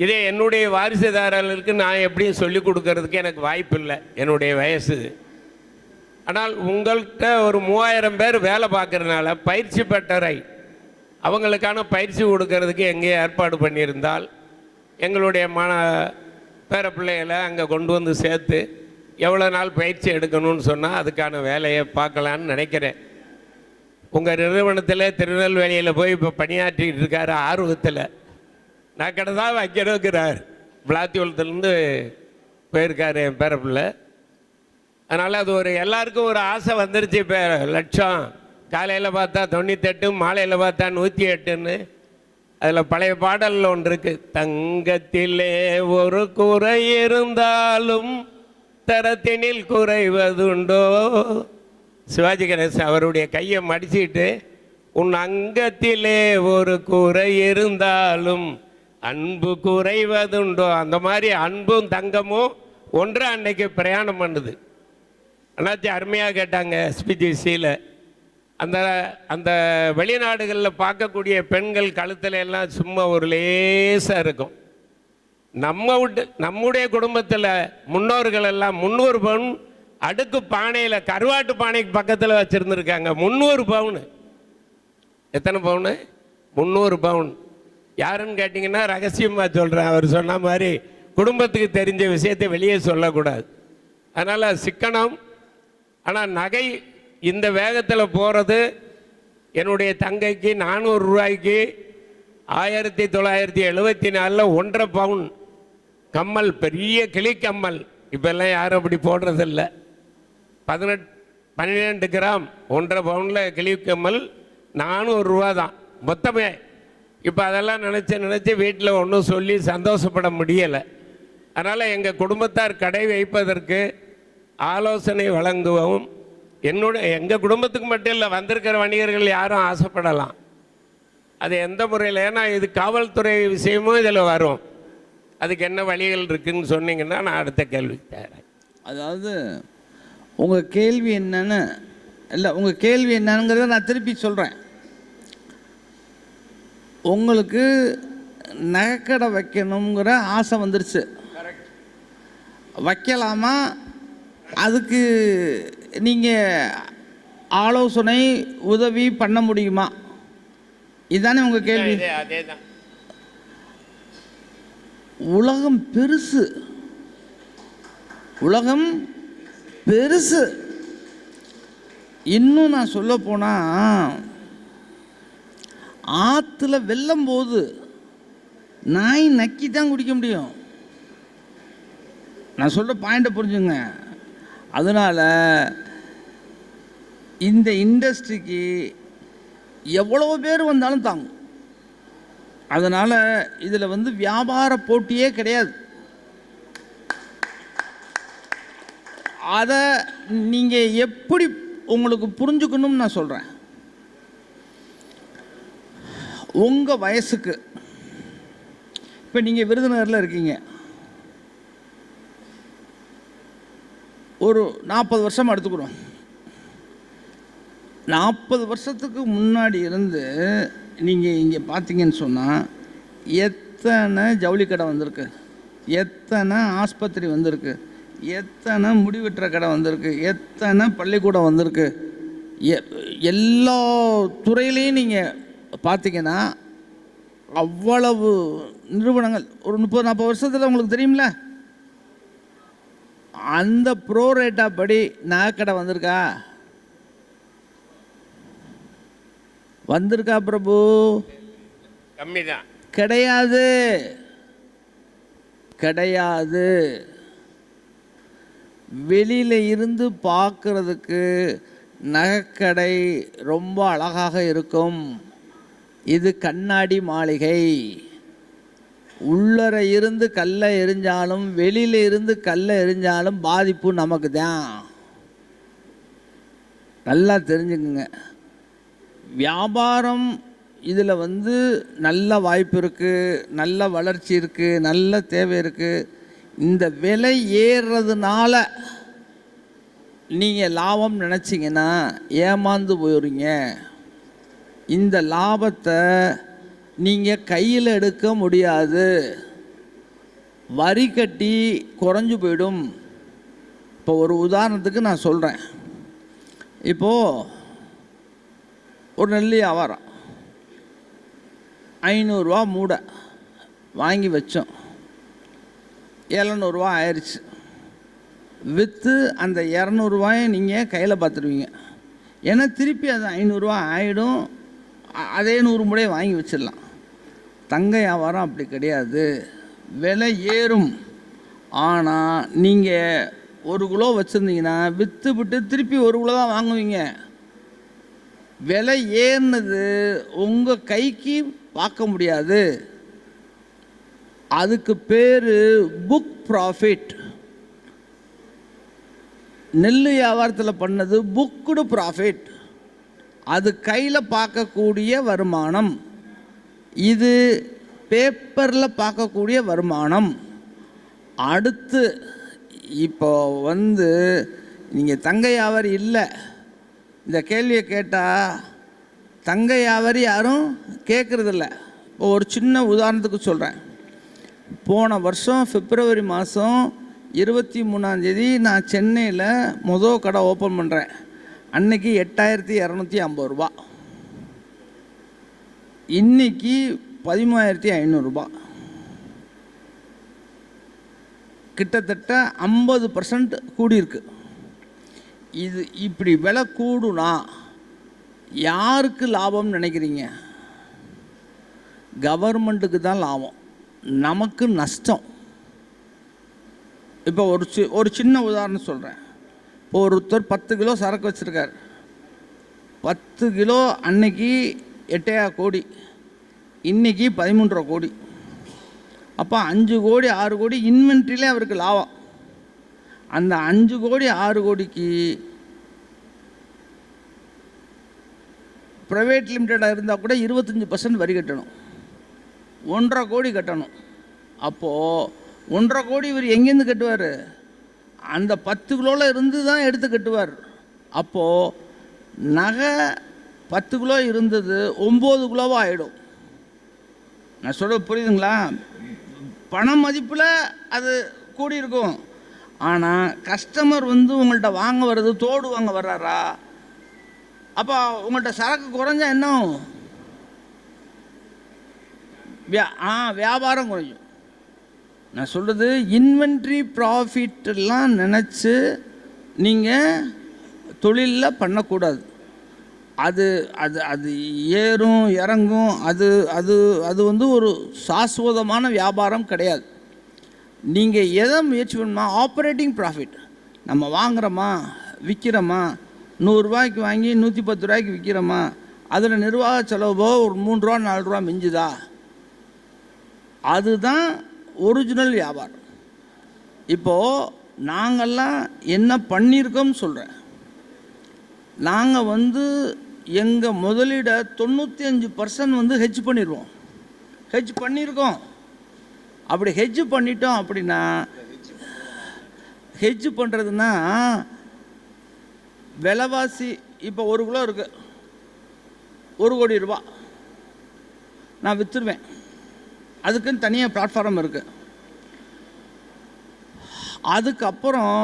இதே என்னுடைய வாரிசுதாரர்களுக்கு நான் எப்படியும் சொல்லிக் கொடுக்கறதுக்கு எனக்கு வாய்ப்பு இல்லை, என்னுடைய வயசு. ஆனால் உங்கள்கிட்ட ஒரு 3000 பேர் வேலை பார்க்குறதுனால பயிற்சி பெற்றரை அவங்களுக்கான பயிற்சி கொடுக்கறதுக்கு எங்கே ஏற்பாடு பண்ணியிருந்தால் எங்களுடைய பேர பிள்ளைகளை அங்கே கொண்டு வந்து சேர்த்து எவ்வளோ நாள் பயிற்சி எடுக்கணும்னு சொன்னால் அதுக்கான வேலையை பார்க்கலான்னு நினைக்கிறேன். உங்கள் நிறுவனத்தில் திருநெல்வேலியில் போய் இப்போ பணியாற்றிக்கிட்டு இருக்கார் ஆர்வத்தில். நான் கடை தான் வைக்கிறோங்கிறார். விளாத்தியோளத்துலேருந்து போயிருக்கார் என் பேரப்பிள்ளை. அதனால் அது எல்லாருக்கும் ஒரு ஆசை வந்துருச்சு. இப்போ லட்சம் காலையில் பார்த்தா 98, மாலையில் பார்த்தா 108ன்னு. அதில் பழைய பாடலில் ஒன்று இருக்குது, தங்கத்திலே ஒரு குறை இருந்தாலும் தரத்தினில் குறைவதுண்டோ. சிவாஜி கணேசன் அவருடைய கையை மடிச்சுக்கிட்டு, உன் அங்கத்திலே ஒரு குறை இருந்தாலும் அன்பு குறைவதுண்டோ. அந்த மாதிரி அன்பும் தங்கமும் ஒன்று அன்னைக்கு பிரயாணம் பண்ணுது. அண்ணாச்சி அருமையாக கேட்டாங்க எஸ்பிஜிசியில். அந்த வெளிநாடுகளில் பார்க்கக்கூடிய பெண்கள் கழுத்தில் எல்லாம் சும்மா ஒரு லேசாக இருக்கும். நம்முடைய குடும்பத்தில் முன்னோர்கள் எல்லாம் 300 பவுன் அடுக்கு பானையில், கருவாட்டு பானைக்கு பக்கத்தில் வச்சுருந்துருக்காங்க. 300 பவுனு. எத்தனை பவுனு? 300 பவுன். யாருன்னு கேட்டிங்கன்னா ரகசியமாக சொல்கிறேன். அவர் சொன்ன மாதிரி குடும்பத்துக்கு தெரிஞ்ச விஷயத்தை வெளியே சொல்லக்கூடாது. அதனால் சிக்கனம். ஆனால் நகை இந்த வேகத்தில் போகிறது. என்னுடைய தங்கைக்கு 400 ரூபாய்க்கு 1974 1.5 பவுன் கம்மல், பெரிய கிளி கம்மல். இப்போல்லாம் யாரும் அப்படி போடுறதில்ல. 12 கிராம் 1.5 பவுனில் கிளி கம்மல் 400 ரூபா தான் மொத்தமே. இப்போ அதெல்லாம் நினச்சி வீட்டில் ஒன்றும் சொல்லி சந்தோஷப்பட முடியலை. அதனால் எங்கள் குடும்பத்தார் கடை வைப்பதற்கு ஆலோசனை வழங்குவோம். எங்கள் குடும்பத்துக்கு மட்டும் இல்லை, வந்திருக்கிற வணிகர்கள் யாரும் ஆசைப்படலாம். அது எந்த முறையில், ஏன்னா இது காவல்துறை விஷயமும் இதில் வரும். அதுக்கு என்ன வழிகள் இருக்குதுன்னு சொன்னீங்கன்னா நான் அடுத்த கேள்வி தரேன். அதாவது உங்கள் கேள்வி என்னன்னு இல்லை, உங்கள் கேள்வி என்னங்கிறத நான் திருப்பி சொல்கிறேன். உங்களுக்கு நகைக்கடை வைக்கணுங்கிற ஆசை வந்துருச்சு, வைக்கலாமா? அதுக்கு நீங்கள் ஆலோசனை உதவி பண்ண முடியுமா? இதுதானே உங்கள் கேள்வி. அதே தான். உலகம் பெருசு, உலகம் பெருசு. இன்னும் நான் சொல்ல போனால், ஆற்றுல வெள்ளம் போது நாய் நக்கி தான் குடிக்க முடியும். நான் சொல்கிற பாயிண்ட்டை புரிஞ்சுங்க. அதனால் இந்த இண்டஸ்ட்ரிக்கு எவ்வளோ பேர் வந்தாலும் தாங்கும். அதனால் இதில் வியாபார போட்டியே கிடையாது. அதை நீங்கள் எப்படி உங்களுக்கு புரிஞ்சுக்கணும்னு நான் சொல்கிறேன். உங்கள் வயசுக்கு இப்போ நீங்கள் விருதுநகரில் இருக்கீங்க, ஒரு 40 வருஷம் எடுத்துக்கிறோம். 40 வருஷத்துக்கு முன்னாடி இருந்து நீங்கள் இங்கே பார்த்தீங்கன்னு சொன்னால் எத்தனை ஜவுளி கடை வந்திருக்கு, எத்தனை ஆஸ்பத்திரி வந்திருக்கு, எத்தனை முடிவெட்டுற கடை வந்திருக்கு, எத்தனை பள்ளிக்கூடம் வந்திருக்கு. எல்லா துறையிலையும் நீங்கள் பார்த்தீங்கன்னா அவ்வளவு நிறுவனங்கள் ஒரு 30-40 வருஷத்தில் உங்களுக்கு தெரியுமில்ல. அந்த ப்ரோரேட்டா படி நகைக்கடை வந்திருக்கா? வந்திருக்கா பிரபு? கம்மி தான். கிடையாது, கிடையாது. வெளியில இருந்து பார்க்கறதுக்கு நகைக்கடை ரொம்ப அழகாக இருக்கும். இது கண்ணாடி மாளிகை. உள்ளர இருந்து கல்லை எரிஞ்சாலும் வெளியில இருந்து கல்லை எரிஞ்சாலும் பாதிப்பு நமக்கு தான். நல்லா தெரிஞ்சுக்குங்க. வியாபாரம் இதில் நல்ல வாய்ப்பு இருக்குது, நல்ல வளர்ச்சி இருக்குது, நல்ல தேவை இருக்குது. இந்த விலை ஏறுறதுனால நீங்கள் லாபம் நினச்சிங்கன்னா ஏமாந்து போயிடுறீங்க. இந்த லாபத்தை நீங்கள் கையில் எடுக்க முடியாது. வரி கட்டி குறைஞ்சு போயிடும். இப்போ ஒரு உதாரணத்துக்கு நான் சொல்கிறேன். இப்போது ஒரு நெல் வியாபாரம் 500 ரூபா மூடை வாங்கி வச்சோம், 700 ரூபா ஆயிடுச்சு. விற்று அந்த 200 ரூபாயை நீங்கள் கையில் பார்த்துருவீங்க. ஏன்னா திருப்பி அது 500 ரூபா ஆகிடும். அதே 100 மூடையை வாங்கி வச்சிடலாம். தங்க வியாபாரம் அப்படி கிடையாது. விலை ஏறும். ஆனால் நீங்கள் 1 கிலோ வச்சுருந்தீங்கன்னா விற்று விட்டு திருப்பி 1 கிலோ தான் வாங்குவீங்க. விலை ஏறினது உங்கள் கைக்கு பார்க்க முடியாது. அதுக்கு பேர் புக் ப்ராஃபிட். நெல் வியாபாரத்தில் பண்ணது புக்குடு ப்ராஃபிட். அது கையில் பார்க்கக்கூடிய வருமானம். இது பேப்பரில் பார்க்கக்கூடிய வருமானம். அடுத்து இப்போ நீங்கள் தங்க வியாபாரி இல்லை, இந்த கேள்வியை கேட்டால் தங்க வியாபாரி யாரும் கேட்குறதில்ல. இப்போ ஒரு சின்ன உதாரணத்துக்கு சொல்கிறேன். போன வருஷம் பிப்ரவரி மாதம் 23ஆம் நான் சென்னையில் முதல் கடை ஓப்பன் பண்ணுறேன். அன்னைக்கு 8250 ரூபா, இன்னைக்கு 13500 ரூபா. கிட்டத்தட்ட 50% கூடியிருக்கு. இது இப்படி விலை கூடுனா யாருக்கு லாபம் நினைக்கிறீங்க? கவர்மெண்ட்டுக்கு தான் லாபம், நமக்கு நஷ்டம். இப்போ ஒரு சின்ன உதாரணம் சொல்கிறேன். இப்போ ஒருத்தர் 10 கிலோ சரக்கு வச்சுருக்கார். 10 கிலோ அன்னைக்கு 8,500 கோடி, இன்றைக்கி 13.5 கோடி. அப்போ 5 கோடி 6 கோடி இன்வென்ட்ரியிலே அவருக்கு லாபம். அந்த 5 கோடி 6 கோடிக்கு ப்ரைவேட் லிமிட்டடாக இருந்தால் கூட 25% வரி கட்டணும், 1.5 கோடி கட்டணும். அப்போது 1.5 கோடி இவர் எங்கேருந்து கட்டுவார்? அந்த 10 கிலோவில் இருந்து தான் எடுத்து கட்டுவார். அப்போது நகை 10 கிலோ இருந்தது 9 கிலோவாக ஆகிடும். நான் சொல்ல புரியுதுங்களா? பண மதிப்பில் அது கூடியிருக்கும். ஆனால் கஸ்டமர் உங்கள்கிட்ட வாங்க வர்றது தோடு வாங்க வர்றாரா? அப்போ உங்கள்கிட்ட சரக்கு குறைஞ்சா என்ன ஆகும்? வியாபாரம் குறையும். நான் சொல்கிறது இன்வென்ட்ரி ப்ராஃபிட்டெல்லாம் நினச்சி நீங்கள் தொழிலில் பண்ணக்கூடாது. அது அது அது ஏறும் இறங்கும். அது அது அது ஒரு சாஸ்வதமான வியாபாரம் கிடையாது. நீங்கள் எதை முயற்சி பண்ணணுமா? Operating profit. நம்ம வாங்குகிறோமா, விற்கிறோமா, 100 ரூபாய்க்கு வாங்கி 110 ரூபாய்க்கு விற்கிறோமா, அதில் நிர்வாக செலவோ ஒரு 3 ரூபா 4 ரூபா மிஞ்சுதா? அதுதான் ஒரிஜினல் வியாபாரம். இப்போது நாங்கள்லாம் என்ன பண்ணியிருக்கோம்னு சொல்கிறேன். நாங்கள் எங்கள் முதலீடை 95% ஹெட்ஜ் பண்ணிடுவோம். ஹெட்ஜ் பண்ணியிருக்கோம். அப்படி ஹெட்ஜ் பண்ணிட்டோம் அப்படின்னா, ஹெட்ஜ் பண்ணுறதுன்னா விலைவாசி இப்போ 1 கிலோ இருக்குது, 1 கோடி ரூபா நான் விற்றுருவேன். அதுக்குன்னு தனியாக பிளாட்ஃபார்ம் இருக்குது. அதுக்கப்புறம்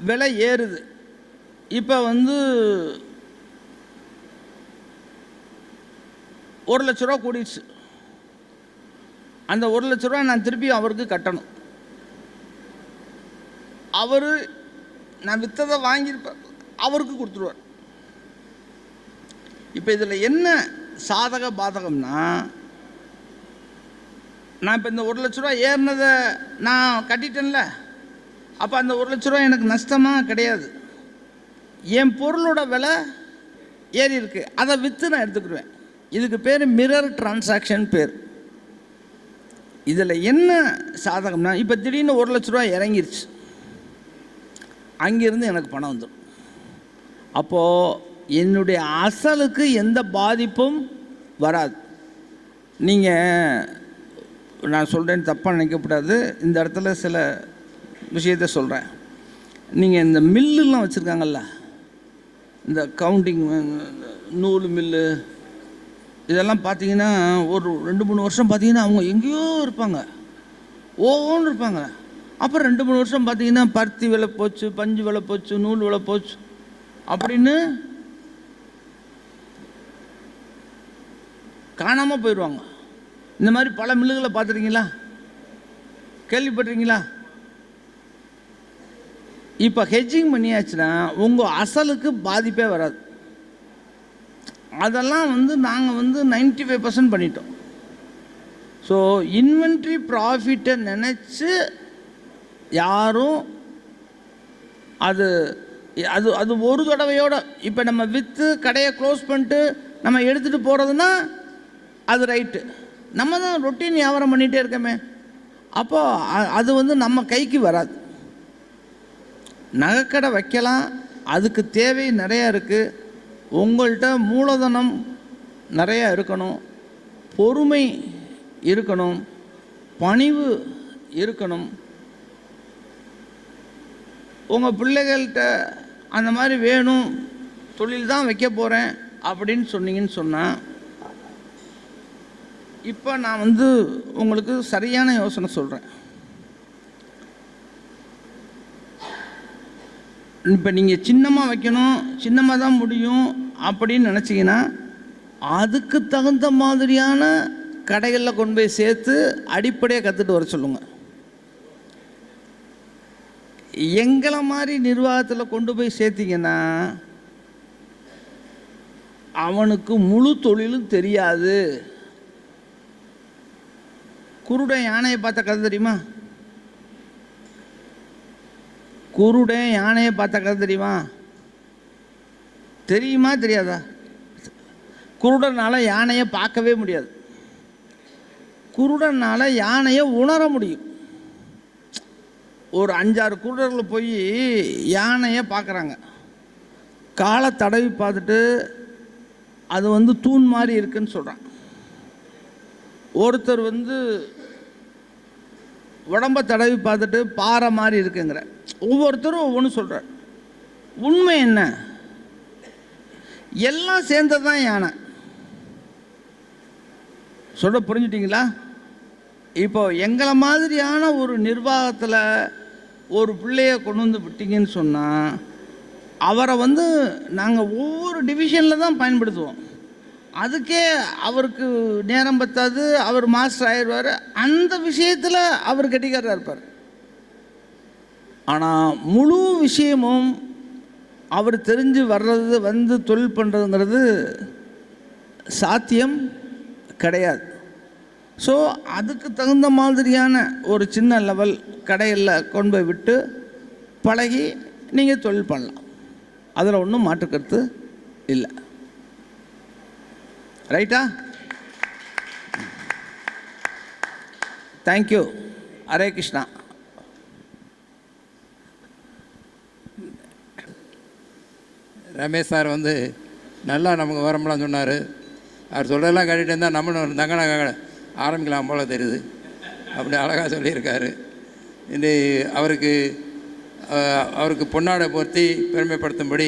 விலை ஏறுது. இப்போ 1 லட்ச ரூபா கூடிடுச்சு. அந்த 1 லட்ச ரூபா நான் திருப்பி அவருக்கு கட்டணும். அவர் நான் விற்றதை வாங்கியிருப்பேன், அவருக்கு கொடுத்துருவார். இப்போ இதில் என்ன சாதக பாதகம்னா, நான் இப்போ இந்த 1 லட்ச ரூபா ஏறினதை நான் கட்டிட்டேன்ல, அப்போ அந்த 1 லட்ச ரூபா எனக்கு நஷ்டமாக கிடையாது. என் பொருளோட விலை ஏறி இருக்கு, அதை விற்று நான் எடுத்துக்கிடுவேன். இதுக்கு பேர் மிரர் டிரான்சாக்ஷன் பேர். இதில் என்ன சாதகம்னா, இப்போ திடீர்னு 1 லட்ச ரூபா இறங்கிருச்சு, அங்கேருந்து எனக்கு பணம் வந்துடும். அப்போது என்னுடைய அசலுக்கு எந்த பாதிப்பும் வராது. நீங்கள், நான் சொல்கிறேன்னு தப்பாக நினைக்கக்கூடாது, இந்த இடத்துல சில விஷயத்த சொல்கிறேன். நீங்கள் இந்த மில்லுலாம் வச்சுருக்காங்கல்ல, இந்த கவுண்டிங் நூல் மில்லு, இதெல்லாம் பார்த்தீங்கன்னா ஒரு 2-3 வருஷம் பார்த்தீங்கன்னா அவங்க எங்கேயோ இருப்பாங்க, ஓன்னு இருப்பாங்க. அப்புறம் 2-3 வருஷம் பார்த்தீங்கன்னா பருத்தி விலை போச்சு, பஞ்சு விலை போச்சு, நூல் விலை போச்சு அப்படின்னு காணாமல் போயிடுவாங்க. இந்த மாதிரி பல மில்லுகளை பார்த்துருக்கீங்களா, கேள்விப்பட்டிருக்கீங்களா? இப்போ ஹெட்ஜிங் பண்ணியாச்சுன்னா உங்கள் அசலுக்கு பாதிப்பே வராது. அதெல்லாம் நாங்கள் 95% பண்ணிட்டோம். ஸோ இன்வென்ட்ரி ப்ராஃபிட்டை நினச்சி யாரும் அது அது அது ஒரு தடவையோட, இப்போ நம்ம விற்று கடையை க்ளோஸ் பண்ணிட்டு நம்ம எடுத்துகிட்டு போகிறதுனா அது ரைட்டு. நம்ம தான் ரொட்டீன் வியாபாரம் பண்ணிகிட்டே இருக்கோமே, அப்போது அது நம்ம கைக்கு வராது. நகைக்கடை வைக்கலாம், அதுக்கு தேவை நிறையா இருக்குது. உங்கள்கிட்ட மூலதனம் நிறையா இருக்கணும், பொறுமை இருக்கணும், பணிவு இருக்கணும். உங்கள் பிள்ளைகள்கிட்ட அந்த மாதிரி வேணும், தொழில் தான் வைக்க போகிறேன் அப்படின்னு சொன்னீங்கன்னு சொன்னால், இப்போ நான் உங்களுக்கு சரியான யோசனை சொல்கிறேன். இப்போ நீங்கள் சின்னமாக வைக்கணும், சின்னமாக தான் முடியும் அப்படின்னு நினச்சிங்கன்னா, அதுக்கு தகுந்த மாதிரியான கடைகளில் கொண்டு போய் சேர்த்து அடிப்படையை கற்றுட்டு வர சொல்லுங்கள். எங்களை மாதிரி நிர்வாகத்தில் கொண்டு போய் சேர்த்திங்கன்னா அவனுக்கு முழு தொழிலும் தெரியாது. குருடன் யானையை பார்த்த கதை தெரியுமா? குருடன் யானையை பார்த்த கதை தெரியுமா? தெரியுமா தெரியாதா? குருடனால் யானையை பார்க்கவே முடியாது, குருடனால் யானையை உணர முடியும். ஒரு 5-6 குருடர்கள் போய் யானையை பார்க்குறாங்க, காலை தடவி பார்த்துட்டு அது தூண் மாதிரி இருக்குன்னு சொல்கிறான். ஒருத்தர் உடம்பை தடவி பார்த்துட்டு பாறை மாதிரி இருக்குங்கிற. ஒவ்வொருத்தரும் ஒவ்வொன்று சொல்கிறார். உண்மை என்ன? எல்லாம் சேர்ந்தது தான் யானை. சொல்ல புரிஞ்சுட்டிங்களா? இப்போ எங்களை மாதிரியான ஒரு நிர்வாகத்தில் ஒரு பிள்ளைய கொண்டு விட்டீங்கன்னு சொன்னால், அவரை நாங்கள் ஒவ்வொரு டிவிஷனில் தான் பயன்படுத்துவோம். அதுக்கே அவருக்கு நேரம் பத்தாது, அவர் மாஸ்டர் ஆயிடுவார். அந்த விஷயத்தில் அவர் கெட்டிக்காரராக இருப்பார். ஆனால் முழு விஷயமும் அவர் தெரிஞ்சு வர்றது தொழில் பண்ணுறதுங்கிறது சாத்தியம் கிடையாது. ஸோ அதுக்கு தகுந்த மாதிரியான ஒரு சின்ன லெவல் கடையில் கொண்டு போய் விட்டு பழகி நீங்கள் தொழில் பண்ணலாம். அதில் ஒன்றும் மாற்றுக்கருத்து இல்லை. ரைட்டா? தேங்க்யூ. ஹரே கிருஷ்ணா. ரமேஷ் சார் நல்லா நமக்கு விவரம்லாம் சொன்னார். அவர் சொல்கிறதெல்லாம் கேட்டுட்டு இருந்தால் நம்மளும் தங்க ஆரம்பிக்கலாம் போல தெரியுது. அப்படி அழகாக சொல்லியிருக்காரு. இந்த அவருக்கு பொன்னாடை பொருத்தி பெருமைப்படுத்தும்படி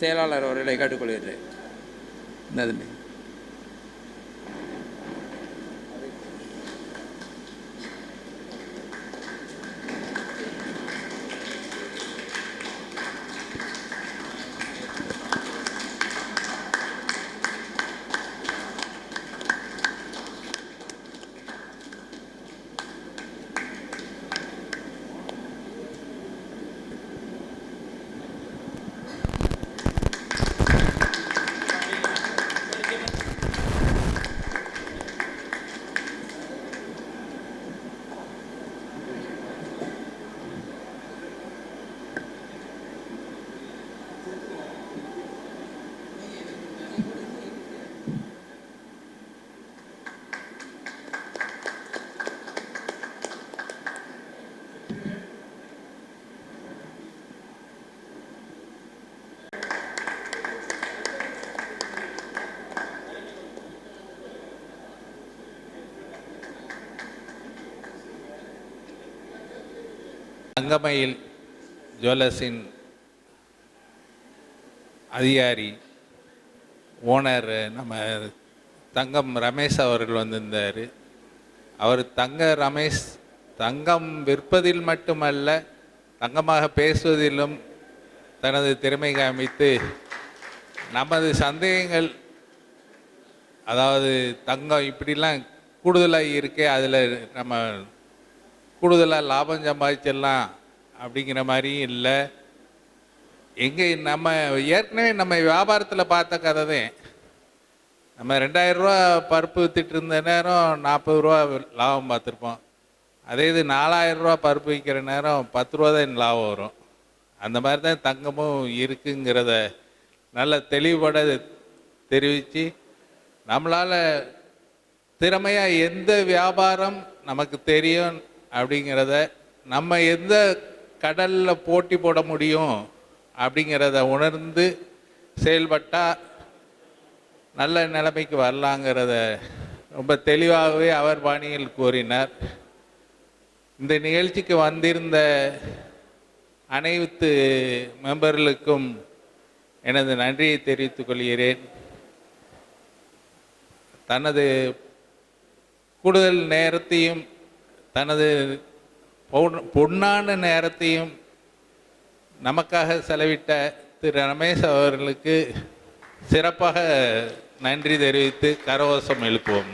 செயலாளர் அவர்களை கேட்டுக்கொள்கிறேன். இந்த தங்கமயில் ஜுவல்லர்ஸின் அதிகாரி ஓனர் நம்ம தங்கம் ரமேஷ் அவர்கள் வந்திருந்தார். அவர் தங்கம் விற்பதில் மட்டுமல்ல, தங்கமாக பேசுவதிலும் தனது திறமை காமித்து நமது சந்தேகங்கள், அதாவது தங்கம் இப்படிலாம் கூடுதலாக இருக்கே, அதில் நம்ம கூடுதலாக லாபம் சம்பாதிச்சிடலாம் அப்படிங்கிற மாதிரியும் இல்லை. எங்கே நம்ம ஏற்கனவே நம்ம வியாபாரத்தில் பார்த்த கதை தான். நம்ம 2000 ரூபா பருப்பு விற்றுட்டு இருந்த நேரம் 40 ரூபா லாபம் பார்த்துருப்போம். அதே இது 4000 ரூபா பருப்பு விற்கிற நேரம் 10 ரூபா தான் லாபம் வரும். அந்த மாதிரி தான் தங்கமும் இருக்குங்கிறத நல்ல தெளிவுபட தெரிவித்து, நம்மளால் திறமையாக எந்த வியாபாரம் நமக்கு தெரியும் அப்படிங்கிறத, நம்ம எந்த கடலில் போட்டி போட முடியும் அப்படிங்கிறத உணர்ந்து செயல்பட்டால் நல்ல நிலைமைக்கு வரலாங்கிறத ரொம்ப தெளிவாகவே அவர் பாணியில் கூறினார். இந்த நிகழ்ச்சிக்கு வந்திருந்த அனைத்து மெம்பர்களுக்கும் எனது நன்றியை தெரிவித்துக் கொள்கிறேன். தனது கூடுதல் நேரத்தையும் தனது பொன்னான நேரத்தையும் நமக்காக செலவிட்ட திரு ரமேஷ் அவர்களுக்கு சிறப்பாக நன்றி தெரிவித்து கரகோஷம் எழுப்புவோம்.